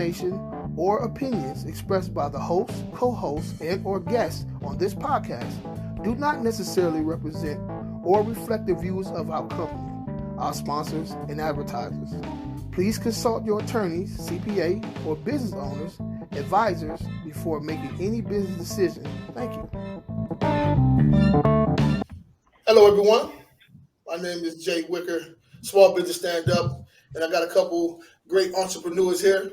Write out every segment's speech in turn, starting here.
information or opinions expressed by the host, co-host, and or guests on this podcast do not necessarily represent or reflect the views of our company, our sponsors, and advertisers. Please consult your attorneys, CPA, or business owners, advisors before making any business decision. Thank you. Hello, everyone. My name is Jay Wicker, small business stand-up, and I got a couple great entrepreneurs here.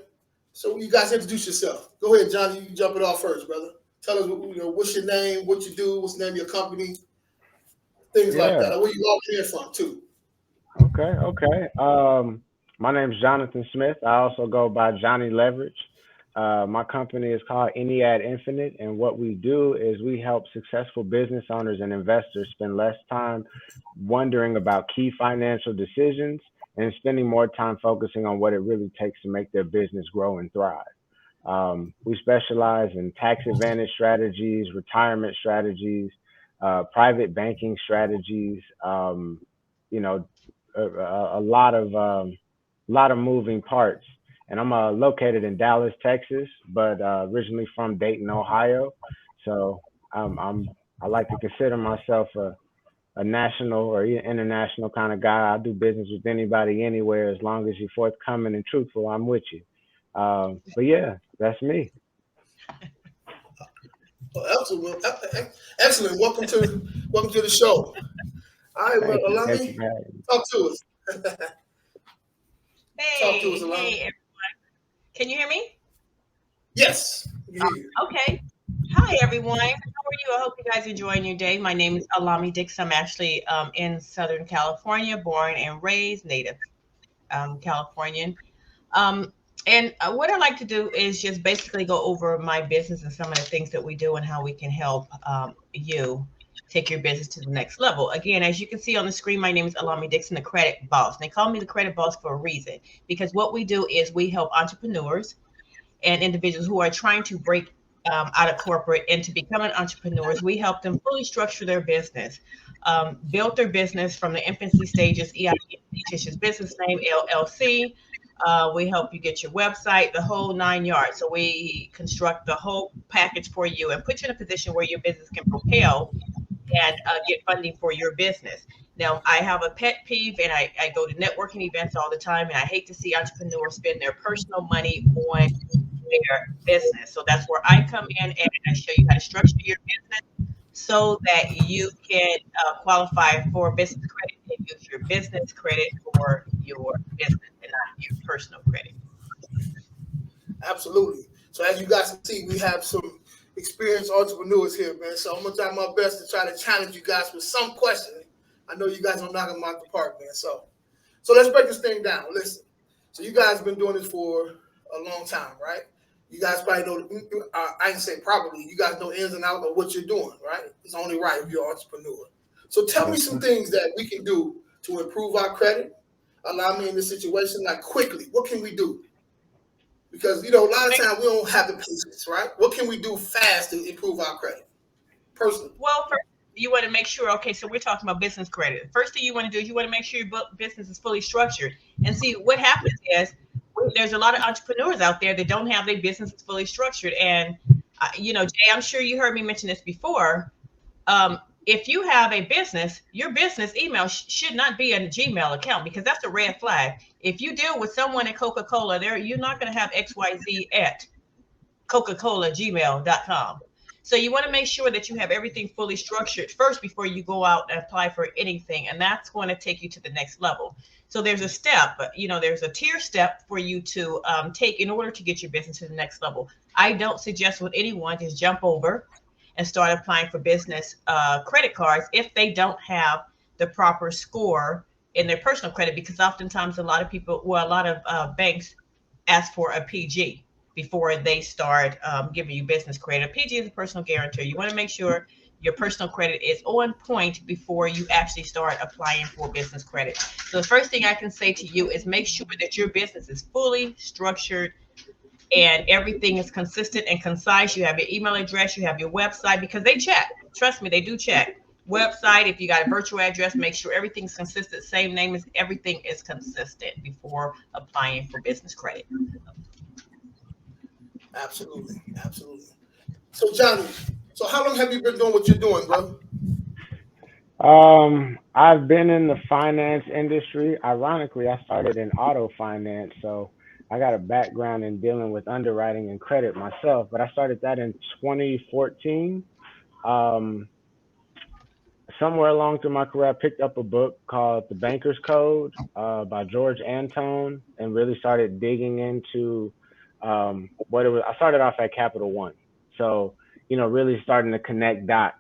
So you guys introduce yourself. Go ahead, Johnny. You jump it off first, brother. Tell us, what's your name, what you do, what's the name of your company, things like that. Where you all came from, too. Okay. My name is Jonathan Smith. I also go by Johnny Leverage. My company is called Ennead Infinite, and what we do is we help successful business owners and investors spend less time wondering about key financial decisions and spending more time focusing on what it really takes to make their business grow and thrive. We specialize in tax advantage strategies, retirement strategies, private banking strategies, a lot of moving parts. And I'm located in Dallas, Texas, but originally from Dayton, Ohio. So I like to consider myself a national or international kind of guy. I do business with anybody, anywhere, as long as you're forthcoming and truthful. I'm with you. But yeah, that's me. Well, excellent. Welcome to the show. All right, Allahme, talk to us. Talk to us, Allahme. Hey, everyone. Can you hear me? Yes. Okay. Hi, everyone. How are you? I hope you guys are enjoying your day. My name is Allahme A Dixon. I'm actually in Southern California, born and raised, native Californian. And what I like to do is just basically go over my business and some of the things that we do and how we can help you take your business to the next level. Again, as you can see on the screen, my name is Allahme A Dixon, the credit boss. And they call me the credit boss for a reason, because what we do is we help entrepreneurs and individuals who are trying to break out of corporate and to becoming entrepreneurs. We help them fully structure their business, build their business from the infancy stages, EIN, fictitious business name, LLC. We help you get your website, the whole 9 yards. So we construct the whole package for you and put you in a position where your business can propel and get funding for your business. Now, I have a pet peeve, and I go to networking events all the time, and I hate to see entrepreneurs spend their personal money on their business. So that's where I come in and I show you how to structure your business so that you can qualify for business credit and use your business credit for your business and not your personal credit. Absolutely. So as you guys can see, we have some experienced entrepreneurs here, man. So I'm gonna try my best to try to challenge you guys with some questions. I know you guys don't knock them out the park, man. So let's break this thing down. Listen. So you guys have been doing this for a long time, right? You guys probably know. I can say probably. You guys know ins and outs of what you're doing, right? It's only right if you're an entrepreneur. So tell me some things that we can do to improve our credit. Allow me in this situation, like quickly. What can we do? Because, a lot of times we don't have the patience, right? What can we do fast to improve our credit, personally? Well, first, you want to make sure, okay, so we're talking about business credit. First thing you want to do is you want to make sure your business is fully structured. And see, what happens is there's a lot of entrepreneurs out there that don't have their businesses fully structured. And, Jay, I'm sure you heard me mention this before. If you have a business, your business email should not be a Gmail account, because that's a red flag. If you deal with someone at Coca-Cola, you're not going to have XYZ at Coca-Cola@gmail.com. So you want to make sure that you have everything fully structured first before you go out and apply for anything. And that's going to take you to the next level. So there's a step, there's a tier step for you to take in order to get your business to the next level. I don't suggest with anyone just jump over and start applying for business credit cards if they don't have the proper score in their personal credit, because oftentimes a lot of banks ask for a PG before they start giving you business credit. A PG is a personal guarantor. You want to make sure your personal credit is on point before you actually start applying for business credit. So the first thing I can say to you is make sure that your business is fully structured and everything is consistent and concise. You have your email address, you have your website, because they check. Trust me, they do check. Website, if you got a virtual address, make sure everything's consistent. Same name, everything is consistent before applying for business credit. Absolutely. Absolutely. So, Johnny, so how long have you been doing what you're doing, bro? I've been in the finance industry. Ironically, I started in auto finance, so I got a background in dealing with underwriting and credit myself, but I started that in 2014. Um, Somewhere along through my career, I picked up a book called The Banker's Code by George Antone and really started digging into what it was. I started off at Capital One. So, really starting to connect dots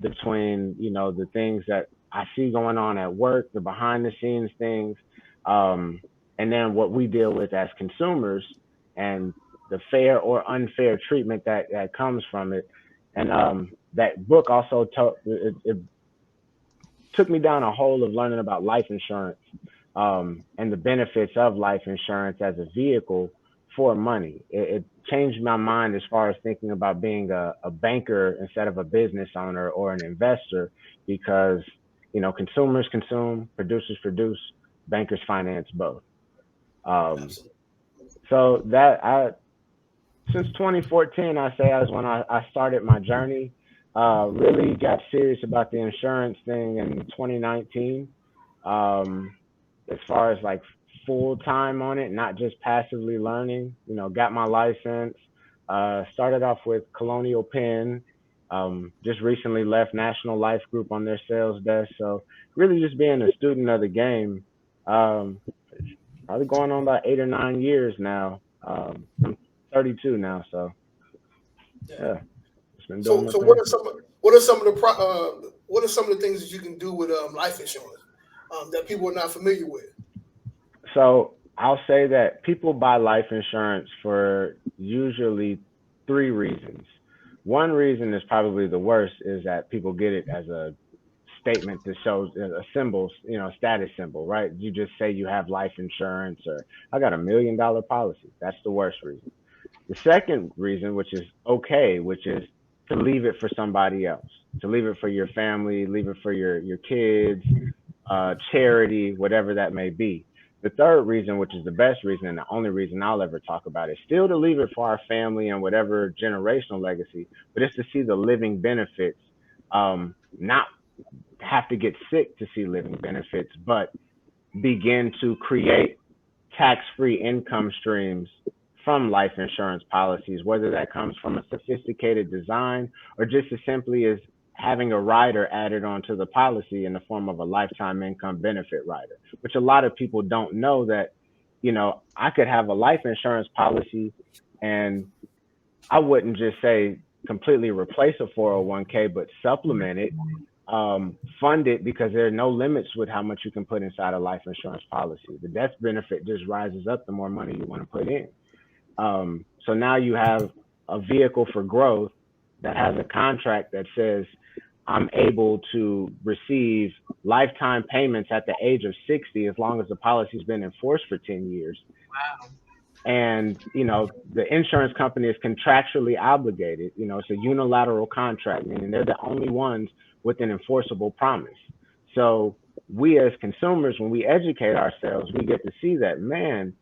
between, the things that I see going on at work, the behind the scenes things, and then what we deal with as consumers and the fair or unfair treatment that comes from it. And that book also it took me down a hole of learning about life insurance and the benefits of life insurance as a vehicle for money. It changed my mind as far as thinking about being a banker instead of a business owner or an investor because, consumers consume, producers produce, bankers finance both. Um, Absolutely. so since 2014, I say is when I started my journey. Really got serious about the insurance thing in 2019. As far as like full time on it, not just passively learning. Got my license. Started off with Colonial Penn. Just recently left National Life Group on their sales desk. So really just being a student of the game. Probably going on about 8 or 9 years now. I'm 32 now, so Yeah. yeah, just been doing So, my so thing. what are some of the what are some of the things that you can do with life insurance that people are not familiar with? So I'll say that people buy life insurance for usually three reasons. One reason is probably the worst is that people get it as a statement that shows a symbol, a status symbol, right? You just say you have life insurance or I got $1 million policy. That's the worst reason. The second reason, which is okay, which is to leave it for somebody else, to leave it for your family, leave it for your kids, charity, whatever that may be. The third reason, which is the best reason and the only reason I'll ever talk about it, is still to leave it for our family and whatever generational legacy, but it's to see the living benefits, not have to get sick to see living benefits, but begin to create tax-free income streams from life insurance policies, whether that comes from a sophisticated design or just as simply as having a rider added onto the policy in the form of a lifetime income benefit rider, which a lot of people don't know that, I could have a life insurance policy and I wouldn't just say completely replace a 401k, but supplement it, fund it because there are no limits with how much you can put inside a life insurance policy. The death benefit just rises up the more money you want to put in. So now you have a vehicle for growth that has a contract that says I'm able to receive lifetime payments at the age of 60 as long as the policy's been in force for 10 years. Wow. And, the insurance company is contractually obligated. It's a unilateral contract, meaning they're the only ones with an enforceable promise. So we as consumers, when we educate ourselves, we get to see that, man,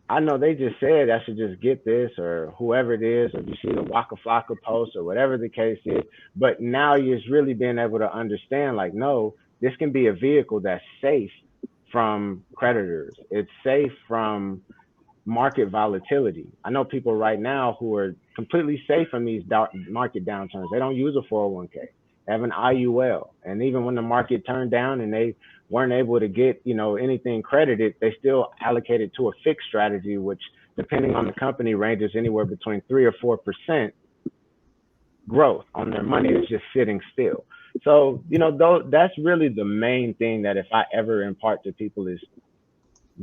I know they just said I should just get this or whoever it is, or you see the Waka Flocka post or whatever the case is. But now you're really being able to understand, like, no, this can be a vehicle that's safe from creditors. It's safe from market volatility. I know people right now who are completely safe from these market downturns. They don't use a 401k. They have an IUL. And even when the market turned down and they weren't able to get, anything credited, they still allocated to a fixed strategy, which depending on the company ranges anywhere between 3 or 4% growth on their money. It's just sitting still. So, that's really the main thing that if I ever impart to people is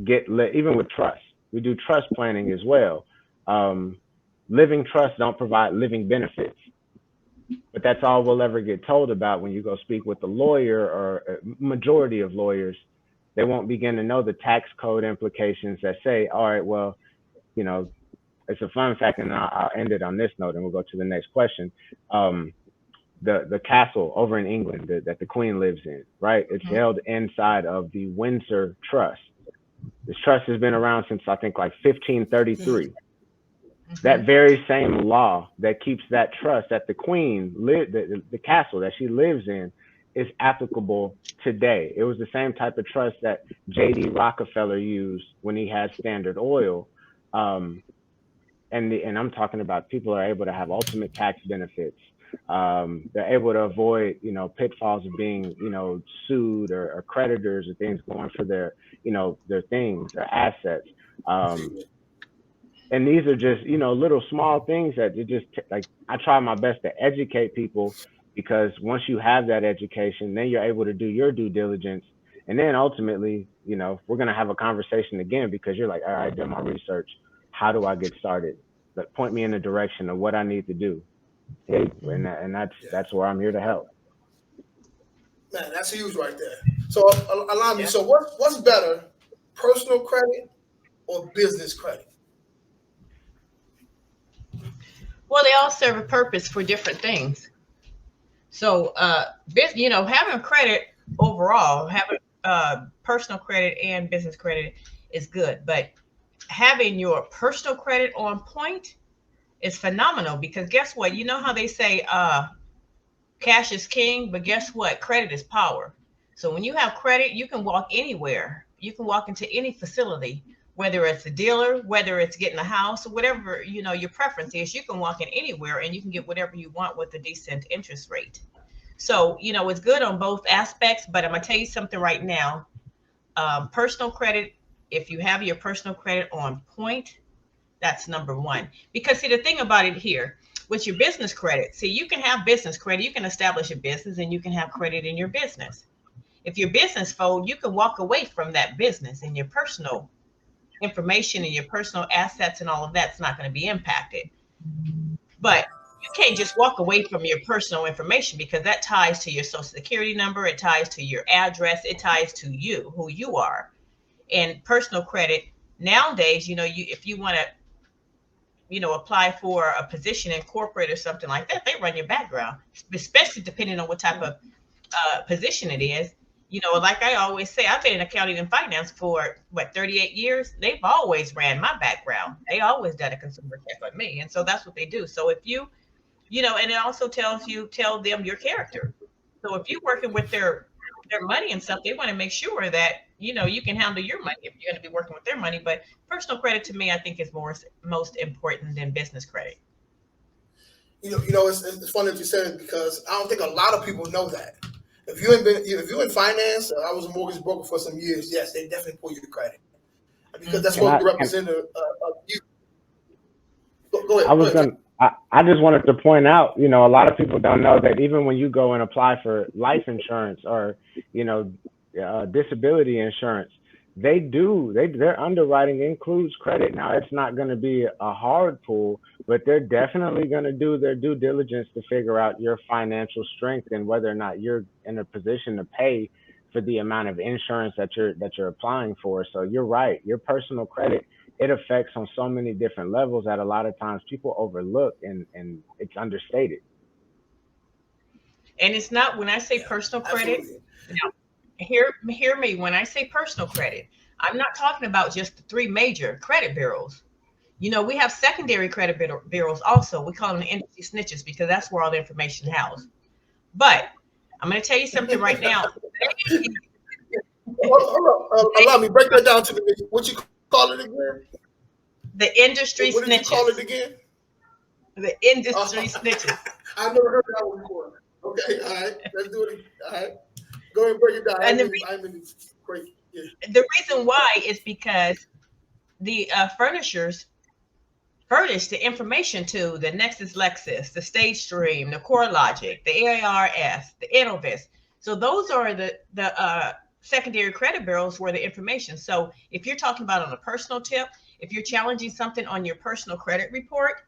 even with trust. We do trust planning as well. Living trusts don't provide living benefits, but that's all we'll ever get told about when you go speak with a lawyer or a majority of lawyers. They won't begin to know the tax code implications that say, all right, well, it's a fun fact, and I'll end it on this note, and we'll go to the next question. The castle over in England that the Queen lives in, right? It's held inside of the Windsor Trust. This trust has been around since I think like 1533. that very same law that keeps that trust that the queen the castle that she lives in is applicable today. It was the same type of trust that J.D. Rockefeller used when he had Standard Oil. And I'm talking about people are able to have ultimate tax benefits. They're able to avoid, pitfalls of being, sued or creditors or things going for their things, their assets. And these are just, little small things that you just like, I try my best to educate people, because once you have that education, then you're able to do your due diligence. And then ultimately, we're going to have a conversation again, because you're like, all right, I did my research. How do I get started? But point me in the direction of what I need to do. And that's where I'm here to help. Man, that's huge right there. So allow me. So what's better, personal credit or business credit? Well, they all serve a purpose for different things. So, having credit overall, having personal credit and business credit is good, but having your personal credit on point is phenomenal, because guess what? You know how they say cash is king, but guess what? Credit is power. So when you have credit, you can walk anywhere. You can walk into any facility, whether it's a dealer, whether it's getting a house, or whatever, your preference is. You can walk in anywhere and you can get whatever you want with a decent interest rate. So, it's good on both aspects, but I'm going to tell you something right now. Personal credit, if you have your personal credit on point, that's number one. Because see, the thing about it here with your business credit, you can have business credit, you can establish a business and you can have credit in your business. If your business folds, you can walk away from that business, and your personal information and your personal assets and all of that's not going to be impacted. But you can't just walk away from your personal information, because that ties to your social security number, it ties to your address, it ties to you, who you are. And personal credit nowadays, if you want to apply for a position in corporate or something like that, they run your background, especially depending on what type of position it is. Like I always say, I've been in accounting and finance for 38 years. They've always ran my background. They always done a consumer check on me. And so that's what they do. So if you, and it also tell them your character. So if you're working with their money and stuff, they want to make sure that, you can handle your money if you're going to be working with their money. But personal credit to me, I think is most important than business credit. It's funny that you said it, because I don't think a lot of people know that. If you're in finance, I was a mortgage broker for some years. Yes, they definitely pull your credit, because that's what the representative of you. Go ahead. I just wanted to point out, a lot of people don't know that even when you go and apply for life insurance or, disability insurance, their underwriting includes credit. Now, it's not going to be a hard pull, but they're definitely going to do their due diligence to figure out your financial strength and whether or not you're in a position to pay for the amount of insurance that you're applying for. So you're right. Your personal credit, it affects on so many different levels that a lot of times people overlook, and it's understated. And it's not, when I say personal credit, now, hear me, when I say personal credit, I'm not talking about just the three major credit bureaus. We have secondary credit bureaus also. We call them the industry snitches, because that's where all the information is housed. But I'm going to tell you something right now. Allow me, break that down to me. What you call it again? The industry snitches. What did you call it again? The industry snitches. I've never heard that one before. Okay, all right. Let's do it. All right. Go ahead and break it down. The reason why is because the furnishers furnish the information to the NexusLexis, the StageStream, the CoreLogic, the ARS, the Innovis. So those are the secondary credit bureaus where the information. So if you're talking about on a personal tip, if you're challenging something on your personal credit report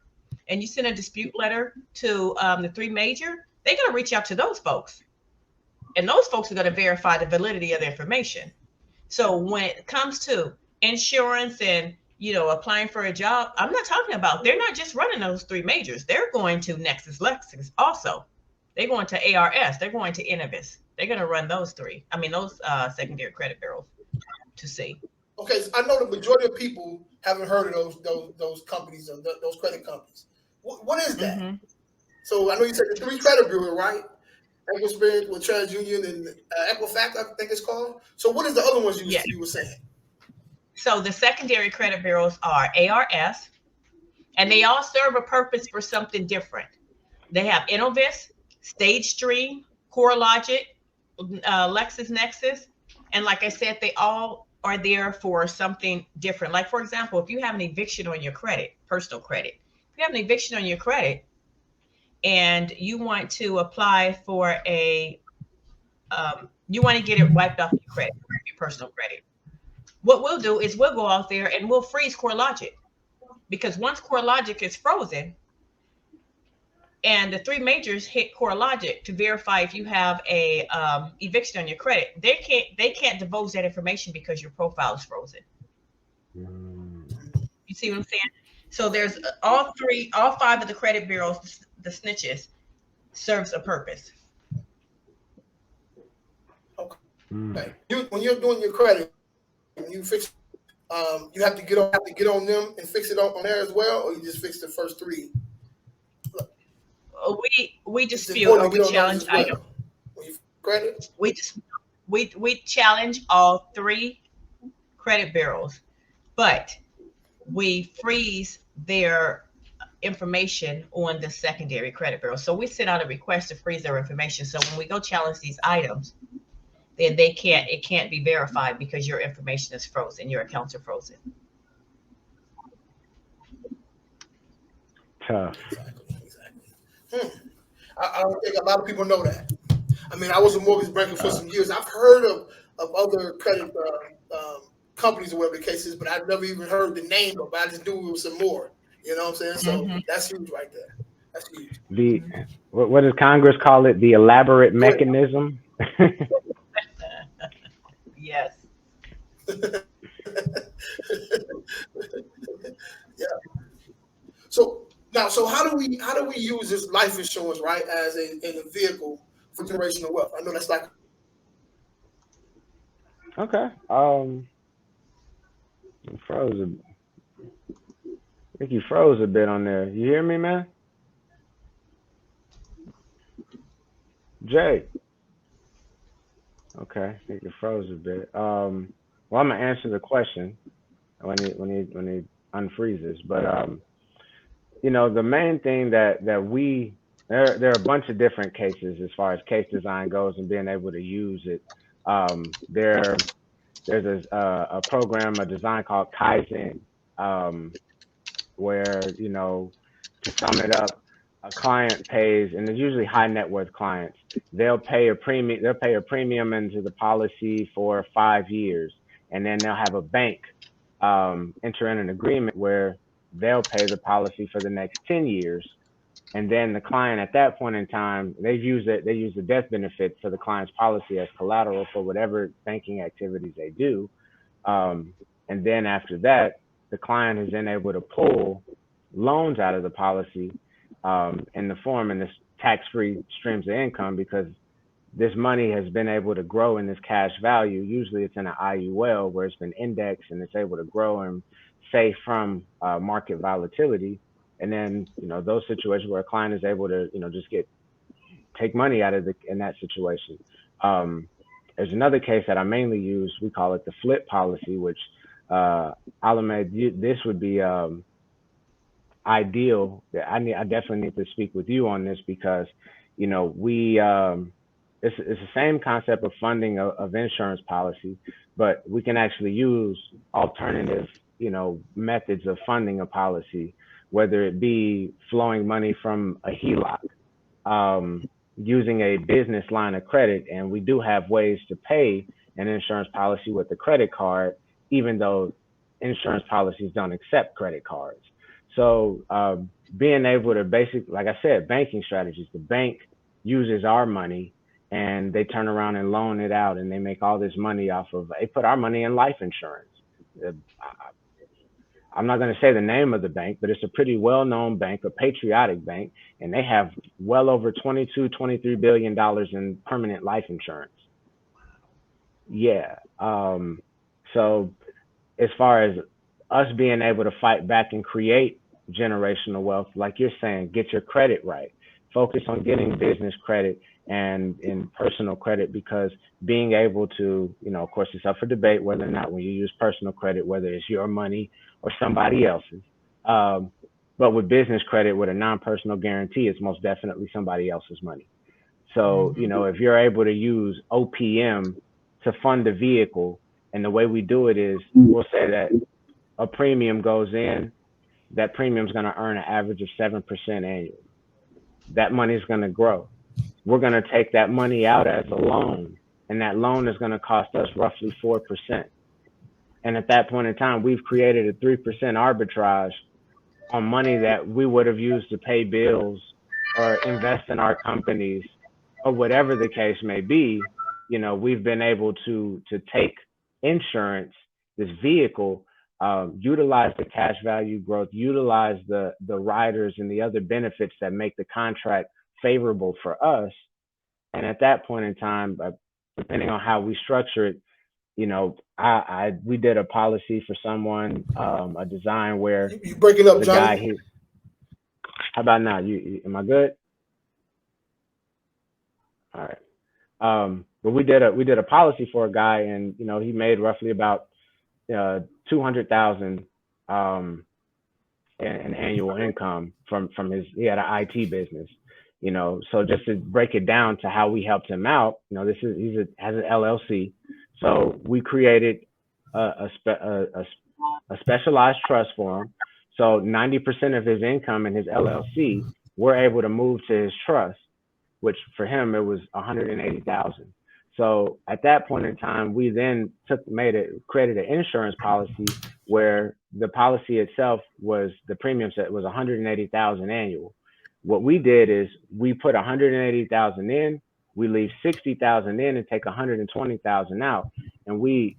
and you send a dispute letter to the three major, they're going to reach out to those folks. And those folks are going to verify the validity of the information. So when it comes to insurance and, applying for a job, I'm not talking about, they're not just running those three majors. They're going to NexusLexis also. They're going to ARS. They're going to Innovis. They're going to run those secondary credit bureaus to see. Okay, so I know the majority of people haven't heard of those companies, or those credit companies. What is that? Mm-hmm. So I know you said the 3 credit bureau, right? Equifax with TransUnion and Equifax, I think it's called. So what is the other ones Yes. you were saying? So the secondary credit bureaus are ARS, and they all serve a purpose for something different. They have Innovis, StageStream, CoreLogic, LexisNexis, and like I said, they all are there for something different. Like, for example, if you have an eviction on your credit, personal credit, if you have an eviction on your credit and you want to apply for you want to get it wiped off your credit, your personal credit, what we'll do is we'll go out there and we'll freeze CoreLogic, because once CoreLogic is frozen, and the 3 majors hit CoreLogic to verify if you have a eviction on your credit, they can't divulge that information because your profile is frozen. You see what I'm saying? So there's all 5 of the credit bureaus, the snitches, serves a purpose. Okay. When you're doing your credit, you fix. You have to get on them and fix it on there as well, or you just fix the first 3. We dispute or we challenge items. Credit. We challenge all 3 credit bureaus, but we freeze their information on the secondary credit bureau. So we send out a request to freeze their information. So when we go challenge these items, then it can't be verified because your information is frozen, your accounts are frozen. Tough. Exactly. I don't think a lot of people know that. I mean, I was a mortgage banker for some years. I've heard of other credit companies or whatever the case is, but I've never even heard the name of it. I just knew it was some more. You know what I'm saying? So that's huge right there. That's huge. What does Congress call it? The elaborate mechanism? Yes. Yeah. So how do we use this life insurance, right, as a vehicle for generational wealth? I know that's like. Okay. I think you froze a bit on there. You hear me, man? Jay. Okay, I think you froze a bit. Well, I'm gonna answer the question when he unfreezes. But the main thing that we there are a bunch of different cases as far as case design goes and being able to use it. There's a program, a design called Kaizen, where to sum it up, a client pays, and it's usually high net worth clients. They'll pay a premium into the policy for 5 years, and then they'll have a bank enter in an agreement where they'll pay the policy for the next 10 years. And then the client at that point in time, they use the death benefit for the client's policy as collateral for whatever banking activities they do. And then after that, the client is then able to pull loans out of the policy in the form in this tax-free streams of income, because this money has been able to grow in this cash value. Usually it's in an IUL where it's been indexed and it's able to grow and safe from market volatility. And then, those situations where a client is able to, just take money out of in that situation. There's another case that I mainly use. We call it the flip policy, which Allahme, this would be ideal. I definitely need to speak with you on this because, it's the same concept of funding of insurance policy, but we can actually use alternative, methods of funding a policy, whether it be flowing money from a HELOC, using a business line of credit. And we do have ways to pay an insurance policy with a credit card, even though insurance policies don't accept credit cards. So being able to like I said, banking strategies, the bank uses our money and they turn around and loan it out and they make all this money they put our money in life insurance. I'm not going to say the name of the bank, but it's a pretty well-known bank, a patriotic bank, and they have well over $23 billion in permanent life insurance. Yeah. So as far as us being able to fight back and create generational wealth, like you're saying, get your credit right. Focus on getting business credit and in personal credit, because being able to, of course, it's up for debate whether or not when you use personal credit, whether it's your money or somebody else's. But with business credit, with a non-personal guarantee, it's most definitely somebody else's money. So, if you're able to use OPM to fund a vehicle, and the way we do it is we'll say that a premium goes in, that premium is going to earn an average of 7% annually. That money is going to grow. We're going to take that money out as a loan, and that loan is going to cost us roughly 4%. And at that point in time, we've created a 3% arbitrage on money that we would have used to pay bills or invest in our companies or whatever the case may be. We've been able to take insurance, this vehicle, utilize the cash value growth, utilize the riders and the other benefits that make the contract favorable for us. And at that point in time, depending on how we structure it, we did a policy for someone, a design where you breaking up, the Johnny? guy, how about now? Am I good? All right. But we did a policy for a guy, and he made roughly about $200,000 in annual income from he had an IT business. So just to break it down to how we helped him out, he has an LLC. So we created a specialized trust for him. So 90% of his income in his LLC, we're able to move to his trust, which for him, it was $180,000. So at that point in time, we then created an insurance policy where the policy itself was, the premium set was $180,000 annual. What we did is we put $180,000 in, we leave $60,000 in and take $120,000 out, and we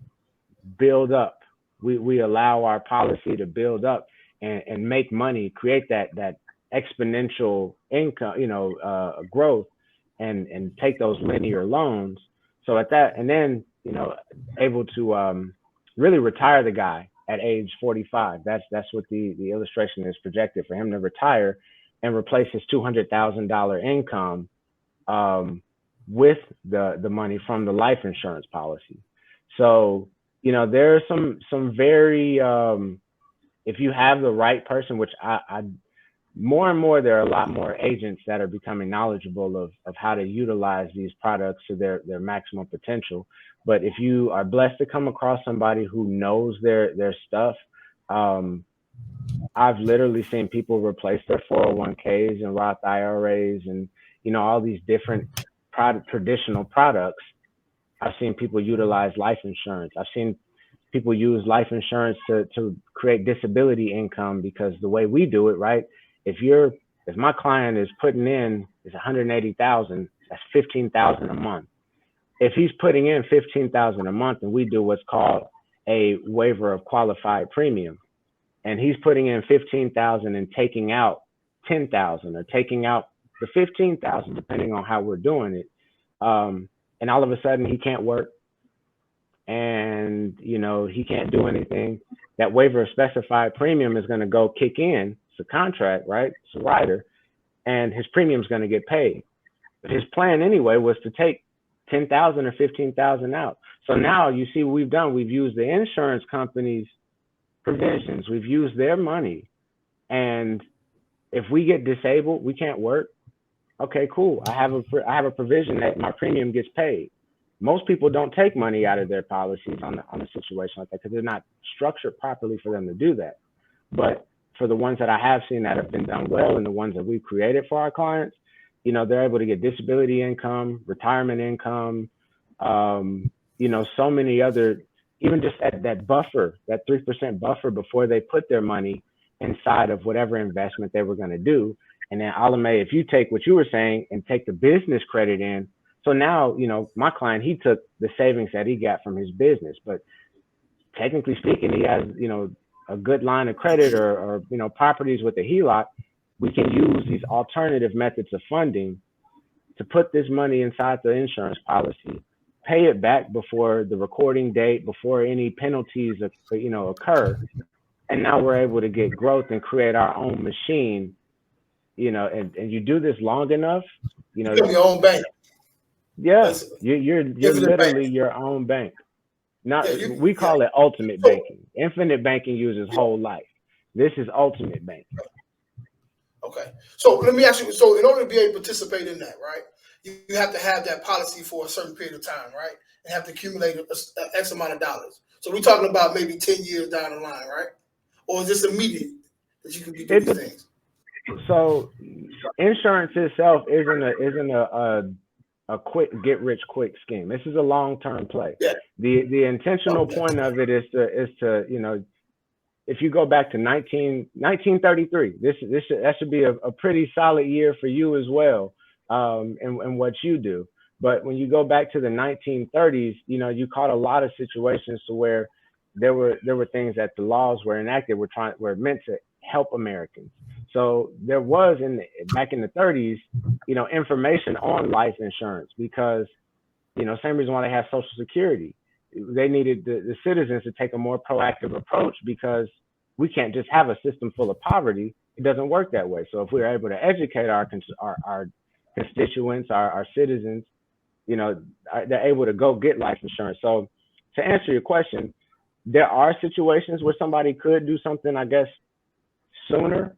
build up. We allow our policy to build up and make money, create that exponential income, growth, and take those linear loans. So at that, and then able to really retire the guy at age 45. That's what the illustration is projected for him to retire and replace his $200,000 income with the money from the life insurance policy. So there are some very if you have the right person, which I more and more, there are a lot more agents that are becoming knowledgeable of how to utilize these products to their maximum potential. But if you are blessed to come across somebody who knows their stuff, I've literally seen people replace their 401ks and Roth IRAs and, all these different traditional products. I've seen people utilize life insurance. I've seen people use life insurance to create disability income, because the way we do it, right? If my client is putting in is $180,000, that's $15,000 a month. If he's putting in $15,000 a month, and we do what's called a waiver of qualified premium, and he's putting in $15,000 and taking out $10,000 or taking out the $15,000, depending on how we're doing it, and all of a sudden he can't work and he can't do anything, that waiver of specified premium is going to go kick in. It's a contract, right? It's a rider, and his premium is going to get paid. But his plan anyway was to take $10,000 or $15,000 out. So now you see what we've done. We've used the insurance company's provisions. We've used their money. And if we get disabled, we can't work. Okay, cool. I have a provision that my premium gets paid. Most people don't take money out of their policies on a situation like that because they're not structured properly for them to do that. But for the ones that I have seen that have been done well, and the ones that we've created for our clients, they're able to get disability income, retirement income, so many other, even just that buffer, that 3% buffer before they put their money inside of whatever investment they were going to do. And then Allahme, if you take what you were saying and take the business credit in, so now, my client, he took the savings that he got from his business, but technically speaking, he has, a good line of credit or properties with a HELOC. We can use these alternative methods of funding to put this money inside the insurance policy, pay it back before the recording date, before any penalties, occur. And now we're able to get growth and create our own machine, and you do this long enough, you have your own bank. Yeah, you're literally your own bank. We call it ultimate banking. Infinite banking uses whole life. This is ultimate banking. Okay. So let me ask you, so in order to be able to participate in that, right, you have to have that policy for a certain period of time, right? And have to accumulate an X amount of dollars. So we're talking about maybe 10 years down the line, right? Or is this immediate that you can be doing these things? So insurance itself isn't a quick get rich quick scheme. This is a long-term play. Yeah. The intentional point of it is to if you go back to 1933, that should be a pretty solid year for you as well, and what you do. But when you go back to the 1930s, you caught a lot of situations to where there were things that the laws were enacted were meant to help Americans. So there was back in the 30s, information on life insurance because, same reason why they have Social Security. They needed the citizens to take a more proactive approach because we can't just have a system full of poverty. It doesn't work that way. So if we're able to educate our constituents, our citizens, they're able to go get life insurance. So to answer your question, there are situations where somebody could do something, I guess, sooner.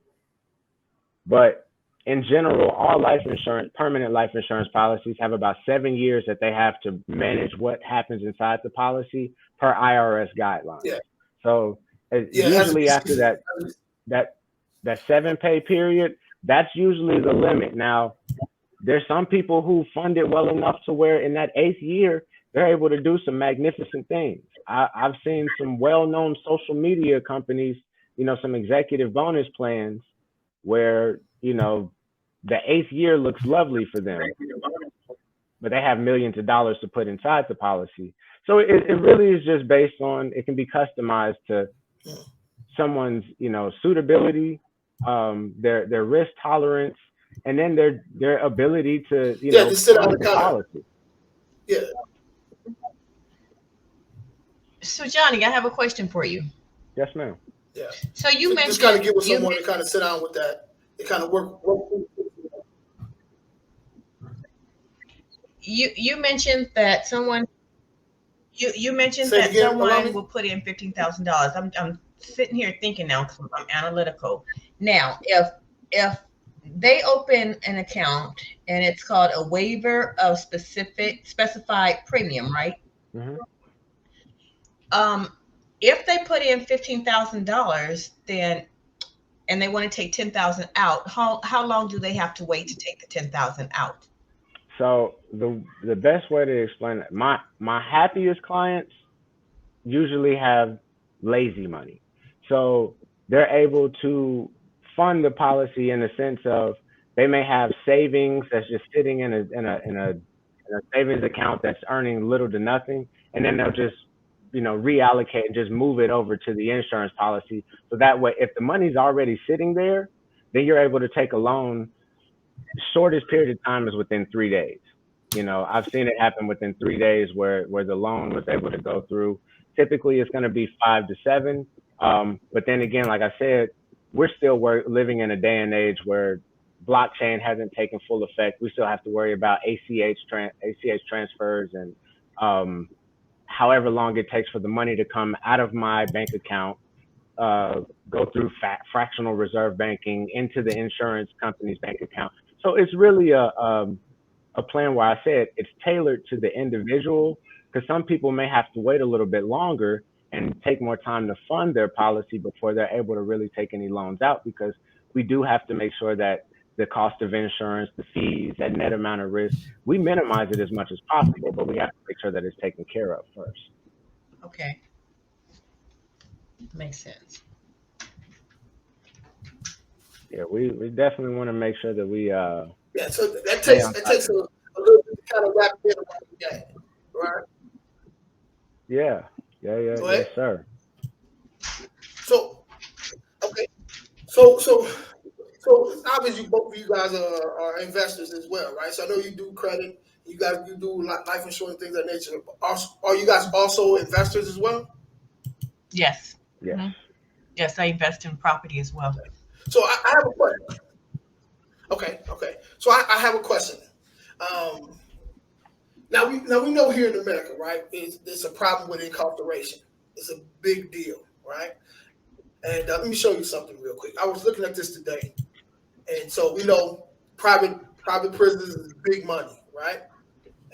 But in general, all life insurance, permanent life insurance policies have about 7 years that they have to manage what happens inside the policy per IRS guidelines. Yeah. So usually after that 7 pay period, that's usually the limit. Now, there's some people who fund it well enough to where in that 8th year, they're able to do some magnificent things. I've seen some well-known social media companies, some executive bonus plans where, the 8th year looks lovely for them, but they have millions of dollars to put inside the policy. So it really is just based on, it can be customized to someone's, suitability, their risk tolerance, and then their ability to, to sit on the policy. Yeah. So Johnny, I have a question for you. Yes, ma'am. Yeah. So you mentioned just got to get with someone to kind of sit down with that. They kind of work. You mentioned that someone. You mentioned that someone will put in $15,000. I'm sitting here thinking now because I'm analytical. Now, if they open an account and it's called a waiver of specified premium, right? Mm-hmm. If they put in $15,000, then and they want to take $10,000 out, how long do they have to wait to take the $10,000 out? So the best way to explain it, my happiest clients usually have lazy money. So they're able to fund the policy in the sense of they may have savings that's just sitting in a savings account that's earning little to nothing, and then they'll just reallocate and just move it over to the insurance policy. So that way, if the money's already sitting there, then you're able to take a loan. Shortest period of time is within 3 days. I've seen it happen within 3 days where the loan was able to go through. Typically, it's going to be 5 to 7. But then again, like I said, we're still living in a day and age where blockchain hasn't taken full effect. We still have to worry about ACH transfers and however long it takes for the money to come out of my bank account, go through fractional reserve banking into the insurance company's bank account. So it's really a plan where I said it's tailored to the individual, because some people may have to wait a little bit longer and take more time to fund their policy before they're able to really take any loans out, because we do have to make sure that the cost of insurance, the fees, that net amount of risk, we minimize it as much as possible, but we have to make sure that it's taken care of first. Okay. Makes sense. Yeah, we definitely want to make sure that we so that takes a little bit to kind of wrap it up, right? Yeah, yes, sir. So, okay, so obviously both of you guys are investors as well, right? So I know you do credit, You guys, you do life insurance, things of that nature. Are you guys also investors as well? Yes. Yes. Mm-hmm. Yes, I invest in property as well. So I have a question. Okay. So I have a question. Now we know here in America, right? There's a problem with incarceration. It's a big deal, right? And let me show you something real quick. I was looking at this today, and so we know private prisons is big money, right?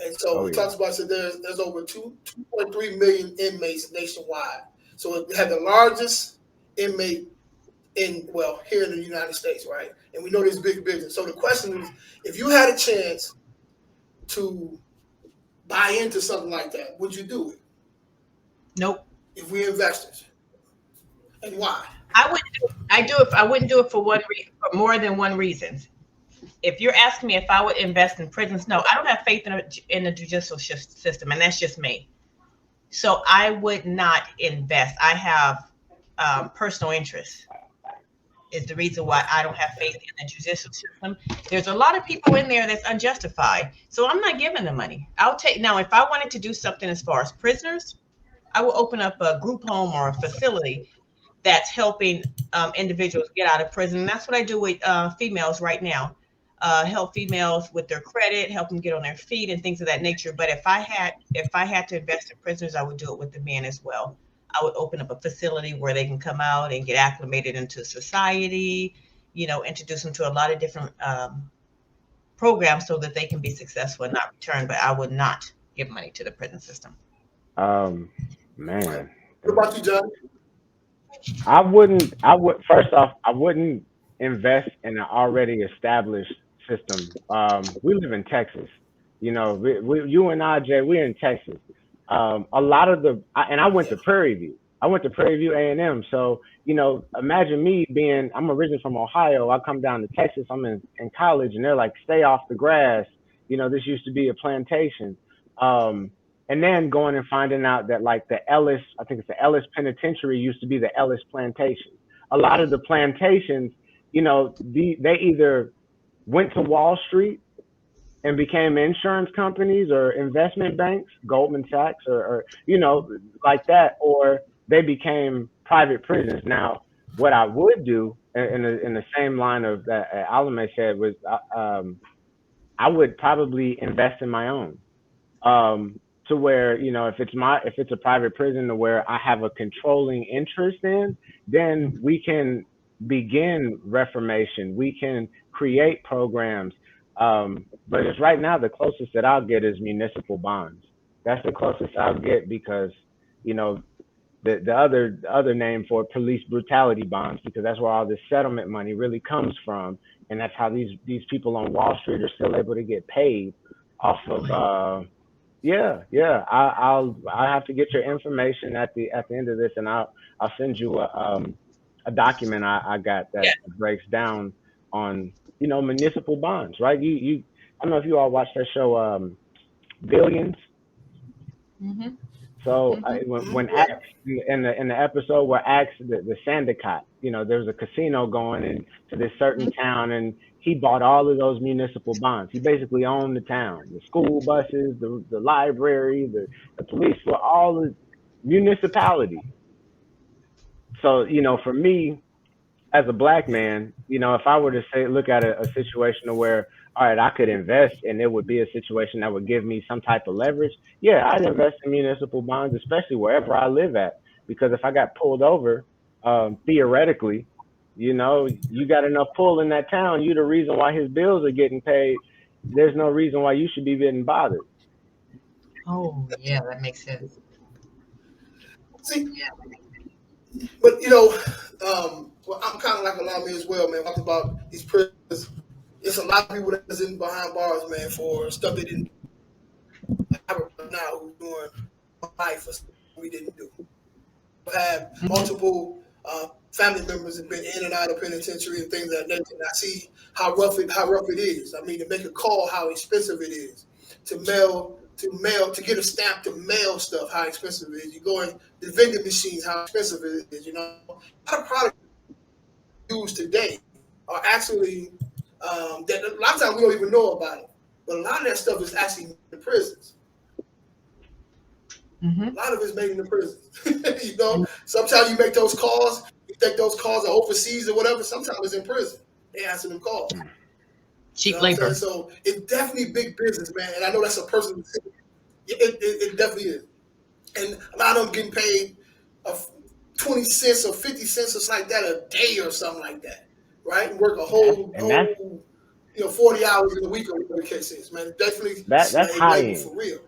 And so it talks about there's over 2.3 million inmates nationwide. So we have the largest inmate here in the United States, right? And we know there's big business. So the question is, if you had a chance to buy into something like that, would you do it? Nope. If we're investors, and why? I wouldn't do it for for more than one reason. If you're asking me if I would invest in prisons, no, I don't have faith in the judicial system, and that's just me. So I would not invest. I have personal interest. Is the reason why I don't have faith in the judicial system. There's a lot of people in there that's unjustified. So I'm not giving them money. Now, if I wanted to do something as far as prisoners, I will open up a group home or a facility that's helping individuals get out of prison. And that's what I do with females right now. Help females with their credit, help them get on their feet and things of that nature. But if I had to invest in prisoners, I would do it with the men as well. I would open up a facility where they can come out and get acclimated into society, introduce them to a lot of different programs so that they can be successful and not return. But I would not give money to the prison system. Man. What about you, John? First off, I wouldn't invest in an already established system. We live in Texas. You and I, Jay, we're in Texas. A lot of I went to Prairie View. I went to Prairie View A&M. So, imagine me I'm originally from Ohio. I come down to Texas. I'm in college, and they're like, stay off the grass. This used to be a plantation. And then going and finding out that like the Ellis Penitentiary used to be the Ellis Plantation. A lot of the plantations, they either went to Wall Street and became insurance companies or investment banks, Goldman Sachs or like that, or they became private prisons. Now, what I would do in the same line of that Allahme said was I would probably invest in my own. To where, if it's a private prison to where I have a controlling interest in, then we can begin reformation. We can create programs. But it's right now, the closest that I'll get is municipal bonds. That's the closest I'll get because, the other name for police brutality bonds, because that's where all this settlement money really comes from. And that's how these people on Wall Street are still able to get paid off of, I'll have to get your information at the end of this, and I'll send you a document I got that breaks down on municipal bonds, right? You I don't know if you all watch that show Billions. Mm-hmm. So when Axe, in the episode where Axe the Sandicott, there was a casino going into this certain town, and he bought all of those municipal bonds. He basically owned the town, the school buses, the library, the police, for all the municipality. So, for me, as a black man, if I were to look at a situation where, all right, I could invest and it would be a situation that would give me some type of leverage, yeah, I'd invest in municipal bonds, especially wherever I live at. Because if I got pulled over, theoretically, you got enough pull in that town, you're the reason why his bills are getting paid. There's no reason why you should be getting bothered. Oh, yeah, that makes sense. See, but well, I'm kind of like Allahme as well, man. Talked about these prisons. It's a lot of people that's in behind bars, man, for stuff they didn't do. I have a now who's doing life for stuff we didn't do. I have multiple family members have been in and out of penitentiary and things of that nature. And I see how rough it is. I mean, to make a call, how expensive it is to to get a stamp to mail stuff, how expensive it is. You go in the vending machines, how expensive it is. A lot of products used today are actually that a lot of times we don't even know about it. But a lot of that stuff is actually prisons. Mm-hmm. A lot of it's made in the prisons. You know, sometimes you make those calls, you think those calls are overseas or whatever. Sometimes it's in prison. They answer them calls. Cheap You know labor. So it's definitely big business, man. And I know that's a personal thing. It definitely is. And a lot of them getting paid 20 cents or 50 cents or something like that a day or something like that, right? And work a whole 40 hours in a week or whatever the case is, man. Definitely that's high end for real.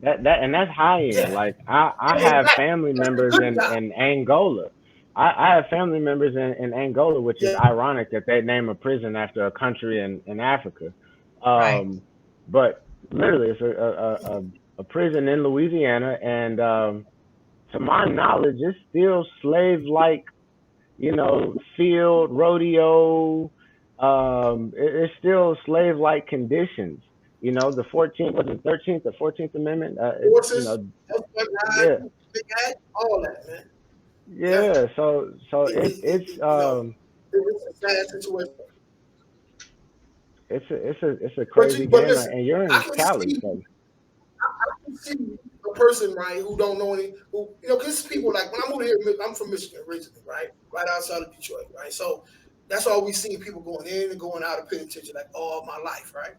That's high end. Yeah. Like I have family members in Angola. I have family members in Angola, which is ironic that they name a prison after a country in Africa. Right. But literally, it's a prison in Louisiana, and to my knowledge, it's still slave-like, field rodeo. It's still slave-like conditions. The 13th or 14th Amendment. Horses, all that, man. Yeah, so it's a sad situation. It's a crazy game, listen, and you're in Cali. I can see a person, right, who don't know because people like when I moved here, I'm from Michigan originally, right outside of Detroit, right. So that's all we seen people going in and going out of penitentiary like all my life, right.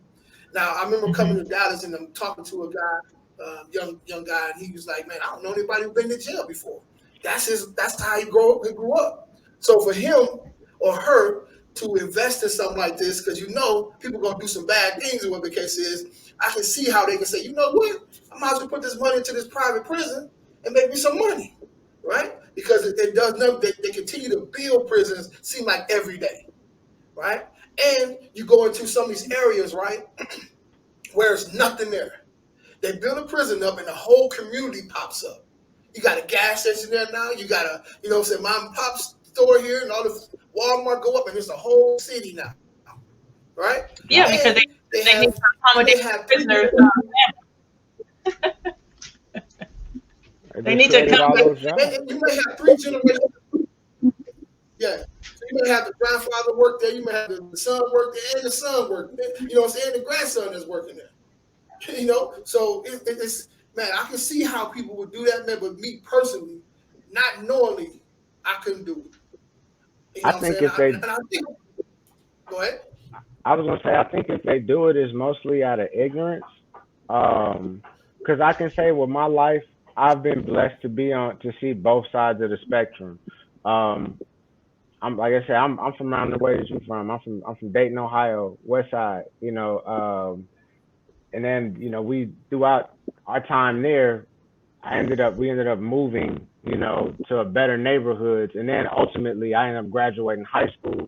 Now I remember coming to Dallas and I'm talking to a guy, young guy, and he was like, "Man, I don't know anybody who's been to jail before." That's how he grew up. So for him or her to invest in something like this, because people gonna do some bad things, or whatever the case is, I can see how they can say, you know what, I might as well put this money into this private prison and make me some money, right? Because it does nothing. They continue to build prisons, seem like every day, right? And you go into some of these areas, right, where there's nothing there. They build a prison up and the whole community pops up. You got a gas station there now. You got a, mom and pop store here, and all the Walmart go up, and it's a whole city now, right? Yeah, and because they need to accommodate prisoners. They need to accommodate. You may have 3 generations. Yeah, so you may have the grandfather work there. You may have the son work there, and the son work there. And the grandson is working there. So it's. Man, I can see how people would do that, man. But me personally, not knowingly, I couldn't do it. I think if they go ahead. I was gonna say I think if they do it, is mostly out of ignorance. Because I can say with my life, I've been blessed to see both sides of the spectrum. I'm like I said, I'm from around the way that you're from. I'm from Dayton, Ohio, West Side. And then we throughout our time there, we ended up moving, to a better neighborhoods, and then ultimately I ended up graduating high school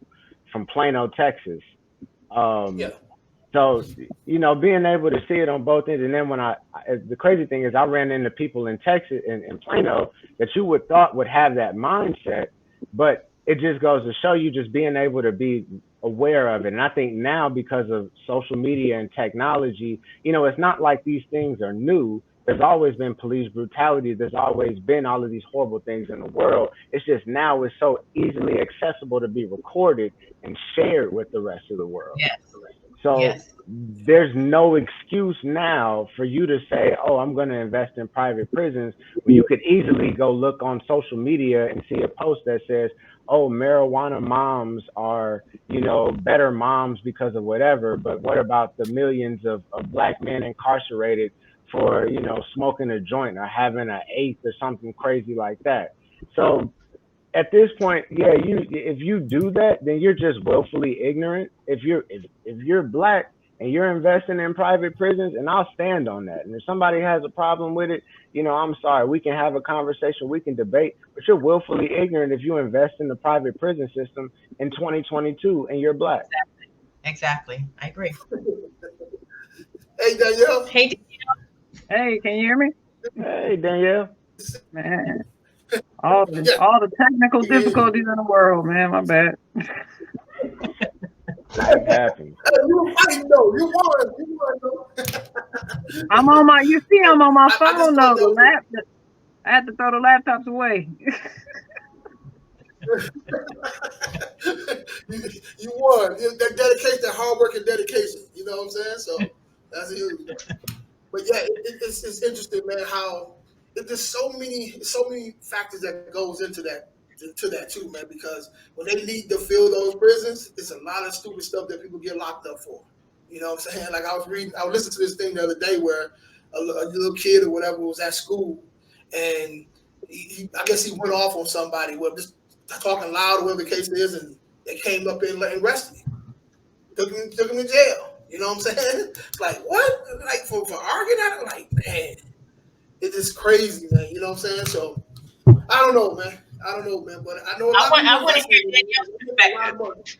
from Plano, Texas. So being able to see it on both ends, and then when the crazy thing is I ran into people in Texas in Plano that you would thought would have that mindset, but it just goes to show you just being able to be aware of it. And I think now because of social media and technology, it's not like these things are new. There's always been police brutality. There's always been all of these horrible things in the world. It's just now it's so easily accessible to be recorded and shared with the rest of the world. Yes. So there's no excuse now for you to say, oh, I'm going to invest in private prisons, when you could easily go look on social media and see a post that says, oh, marijuana moms are, better moms because of whatever. But what about the millions of Black men incarcerated for, smoking a joint or having an eighth or something crazy like that? So at this point, if you do that, then you're just willfully ignorant. If you're Black and you're investing in private prisons, and I'll stand on that. And if somebody has a problem with it, I'm sorry, we can have a conversation, we can debate, but you're willfully ignorant if you invest in the private prison system in 2022 and you're Black. Exactly. I agree. Hey, Danielle. Hey, can you hear me? Hey, Danielle. Man, all the technical difficulties in the world, man. My bad. Life happens. You won though. I'm on my phone though. The laptop. I had to throw the laptops away. You won. That dedication, that hard work and dedication. You know what I'm saying? So that's huge. But yeah, it's interesting, man. How there's so many factors that goes into that too, man. Because when they need to fill those prisons, it's a lot of stupid stuff that people get locked up for. You know what I'm saying? Like I was listening to this thing the other day where a little kid or whatever was at school, and I guess he went off on somebody, well, just talking loud or whatever the case is, and they came up and arrested him, took him to jail. You know what I'm saying? Like what? Like for arguing at it? Like man, it is crazy, man. You know what I'm saying? So I don't know, man. But I know. I want to hear Danielle's perspective.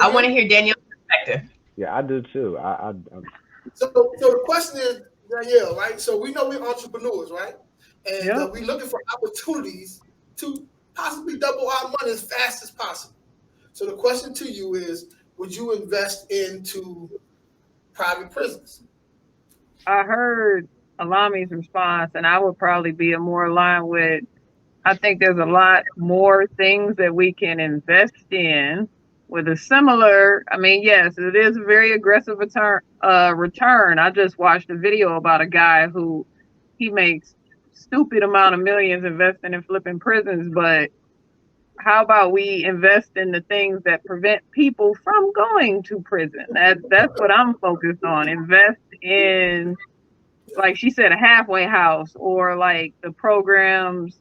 I want to hear Danielle's perspective. Yeah, I do too. So the question is, Danielle, right? So we know we're entrepreneurs, right? And we're looking for opportunities to possibly double our money as fast as possible. So the question to you is, would you invest into private prisons? I heard Allahme's response, and I would probably be more aligned with, I think there's a lot more things that we can invest in with a similar, I mean, yes, it is a very aggressive return. I just watched a video about a guy who he makes stupid amount of millions investing in flipping prisons, but how about we invest in the things that prevent people from going to prison? That's what I'm focused on. Invest in, like she said, a halfway house, or like the programs,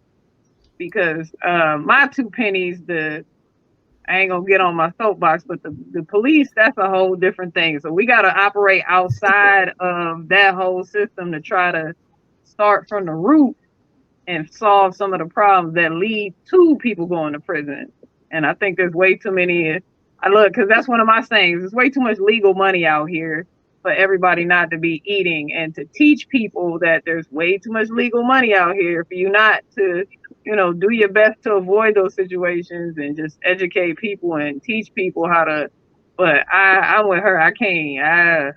because my 2 pennies, I ain't gonna get on my soapbox, but the police, that's a whole different thing. So we got to operate outside of that whole system to try to start from the root and solve some of the problems that lead to people going to prison. And I think there's way too many, because that's one of my sayings, there's way too much legal money out here for everybody not to be eating, and to teach people that there's way too much legal money out here for you not to, do your best to avoid those situations, and just educate people and teach people how to. But I'm with her. I can't.